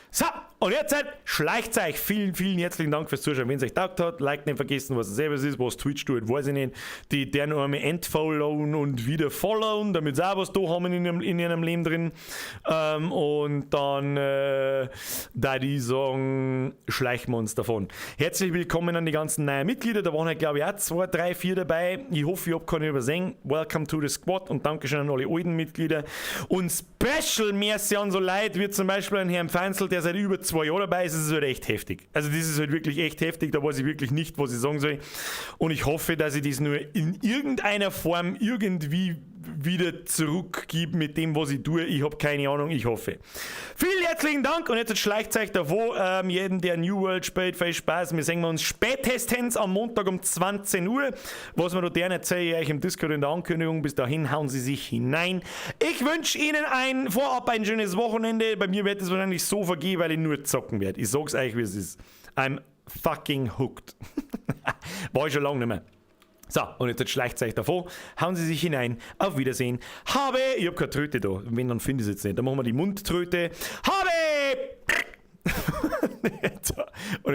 So, und jetzt schleicht euch. Vielen, vielen herzlichen Dank fürs Zuschauen. Wenn es euch taugt hat, like nicht vergessen, was es selber ist, was Twitch tut, weiß ich nicht. Die deren einmal entfollowen und wieder followen, damit sie auch was da haben in ihrem Leben drin. Und dann da die sagen, schleichen wir uns davon. Herzlich willkommen an die ganzen neuen Mitglieder. Da waren halt, glaube ich, auch 2, 3, 4 dabei. Ich hoffe, ich habe keine übersehen. Welcome to the Squad und Dankeschön an alle alten Mitglieder. Und Special Merci an so Leute wie zum Beispiel an Herrn Feinzel, der seit über 2 Jahren dabei ist. Das ist halt echt heftig. Also das ist halt wirklich echt heftig. Da weiß ich wirklich nicht, was ich sagen soll. Und ich hoffe, dass ich das nur in irgendeiner Form irgendwie wieder zurückgebe mit dem, was ich tue. Ich habe keine Ahnung, ich hoffe. Vielen herzlichen Dank und jetzt schleicht euch davon. Jeden, der New World spielt, viel Spaß. Wir sehen uns spätestens am Montag um 20 Uhr. Was wir da gerne erzähle ich euch im Discord in der Ankündigung. Bis dahin hauen Sie sich hinein. Ich wünsche Ihnen vorab ein schönes Wochenende. Bei mir wird es wahrscheinlich so vergehen, weil ich nur zocken werde. Ich sag's euch, wie es ist. I'm fucking hooked. War ich schon lange nicht mehr. So, und jetzt schleicht es euch davon. Hauen Sie sich hinein. Auf Wiedersehen. Ich habe keine Tröte da. Wenn, dann finde ich es jetzt nicht. Dann machen wir die Mundtröte. Und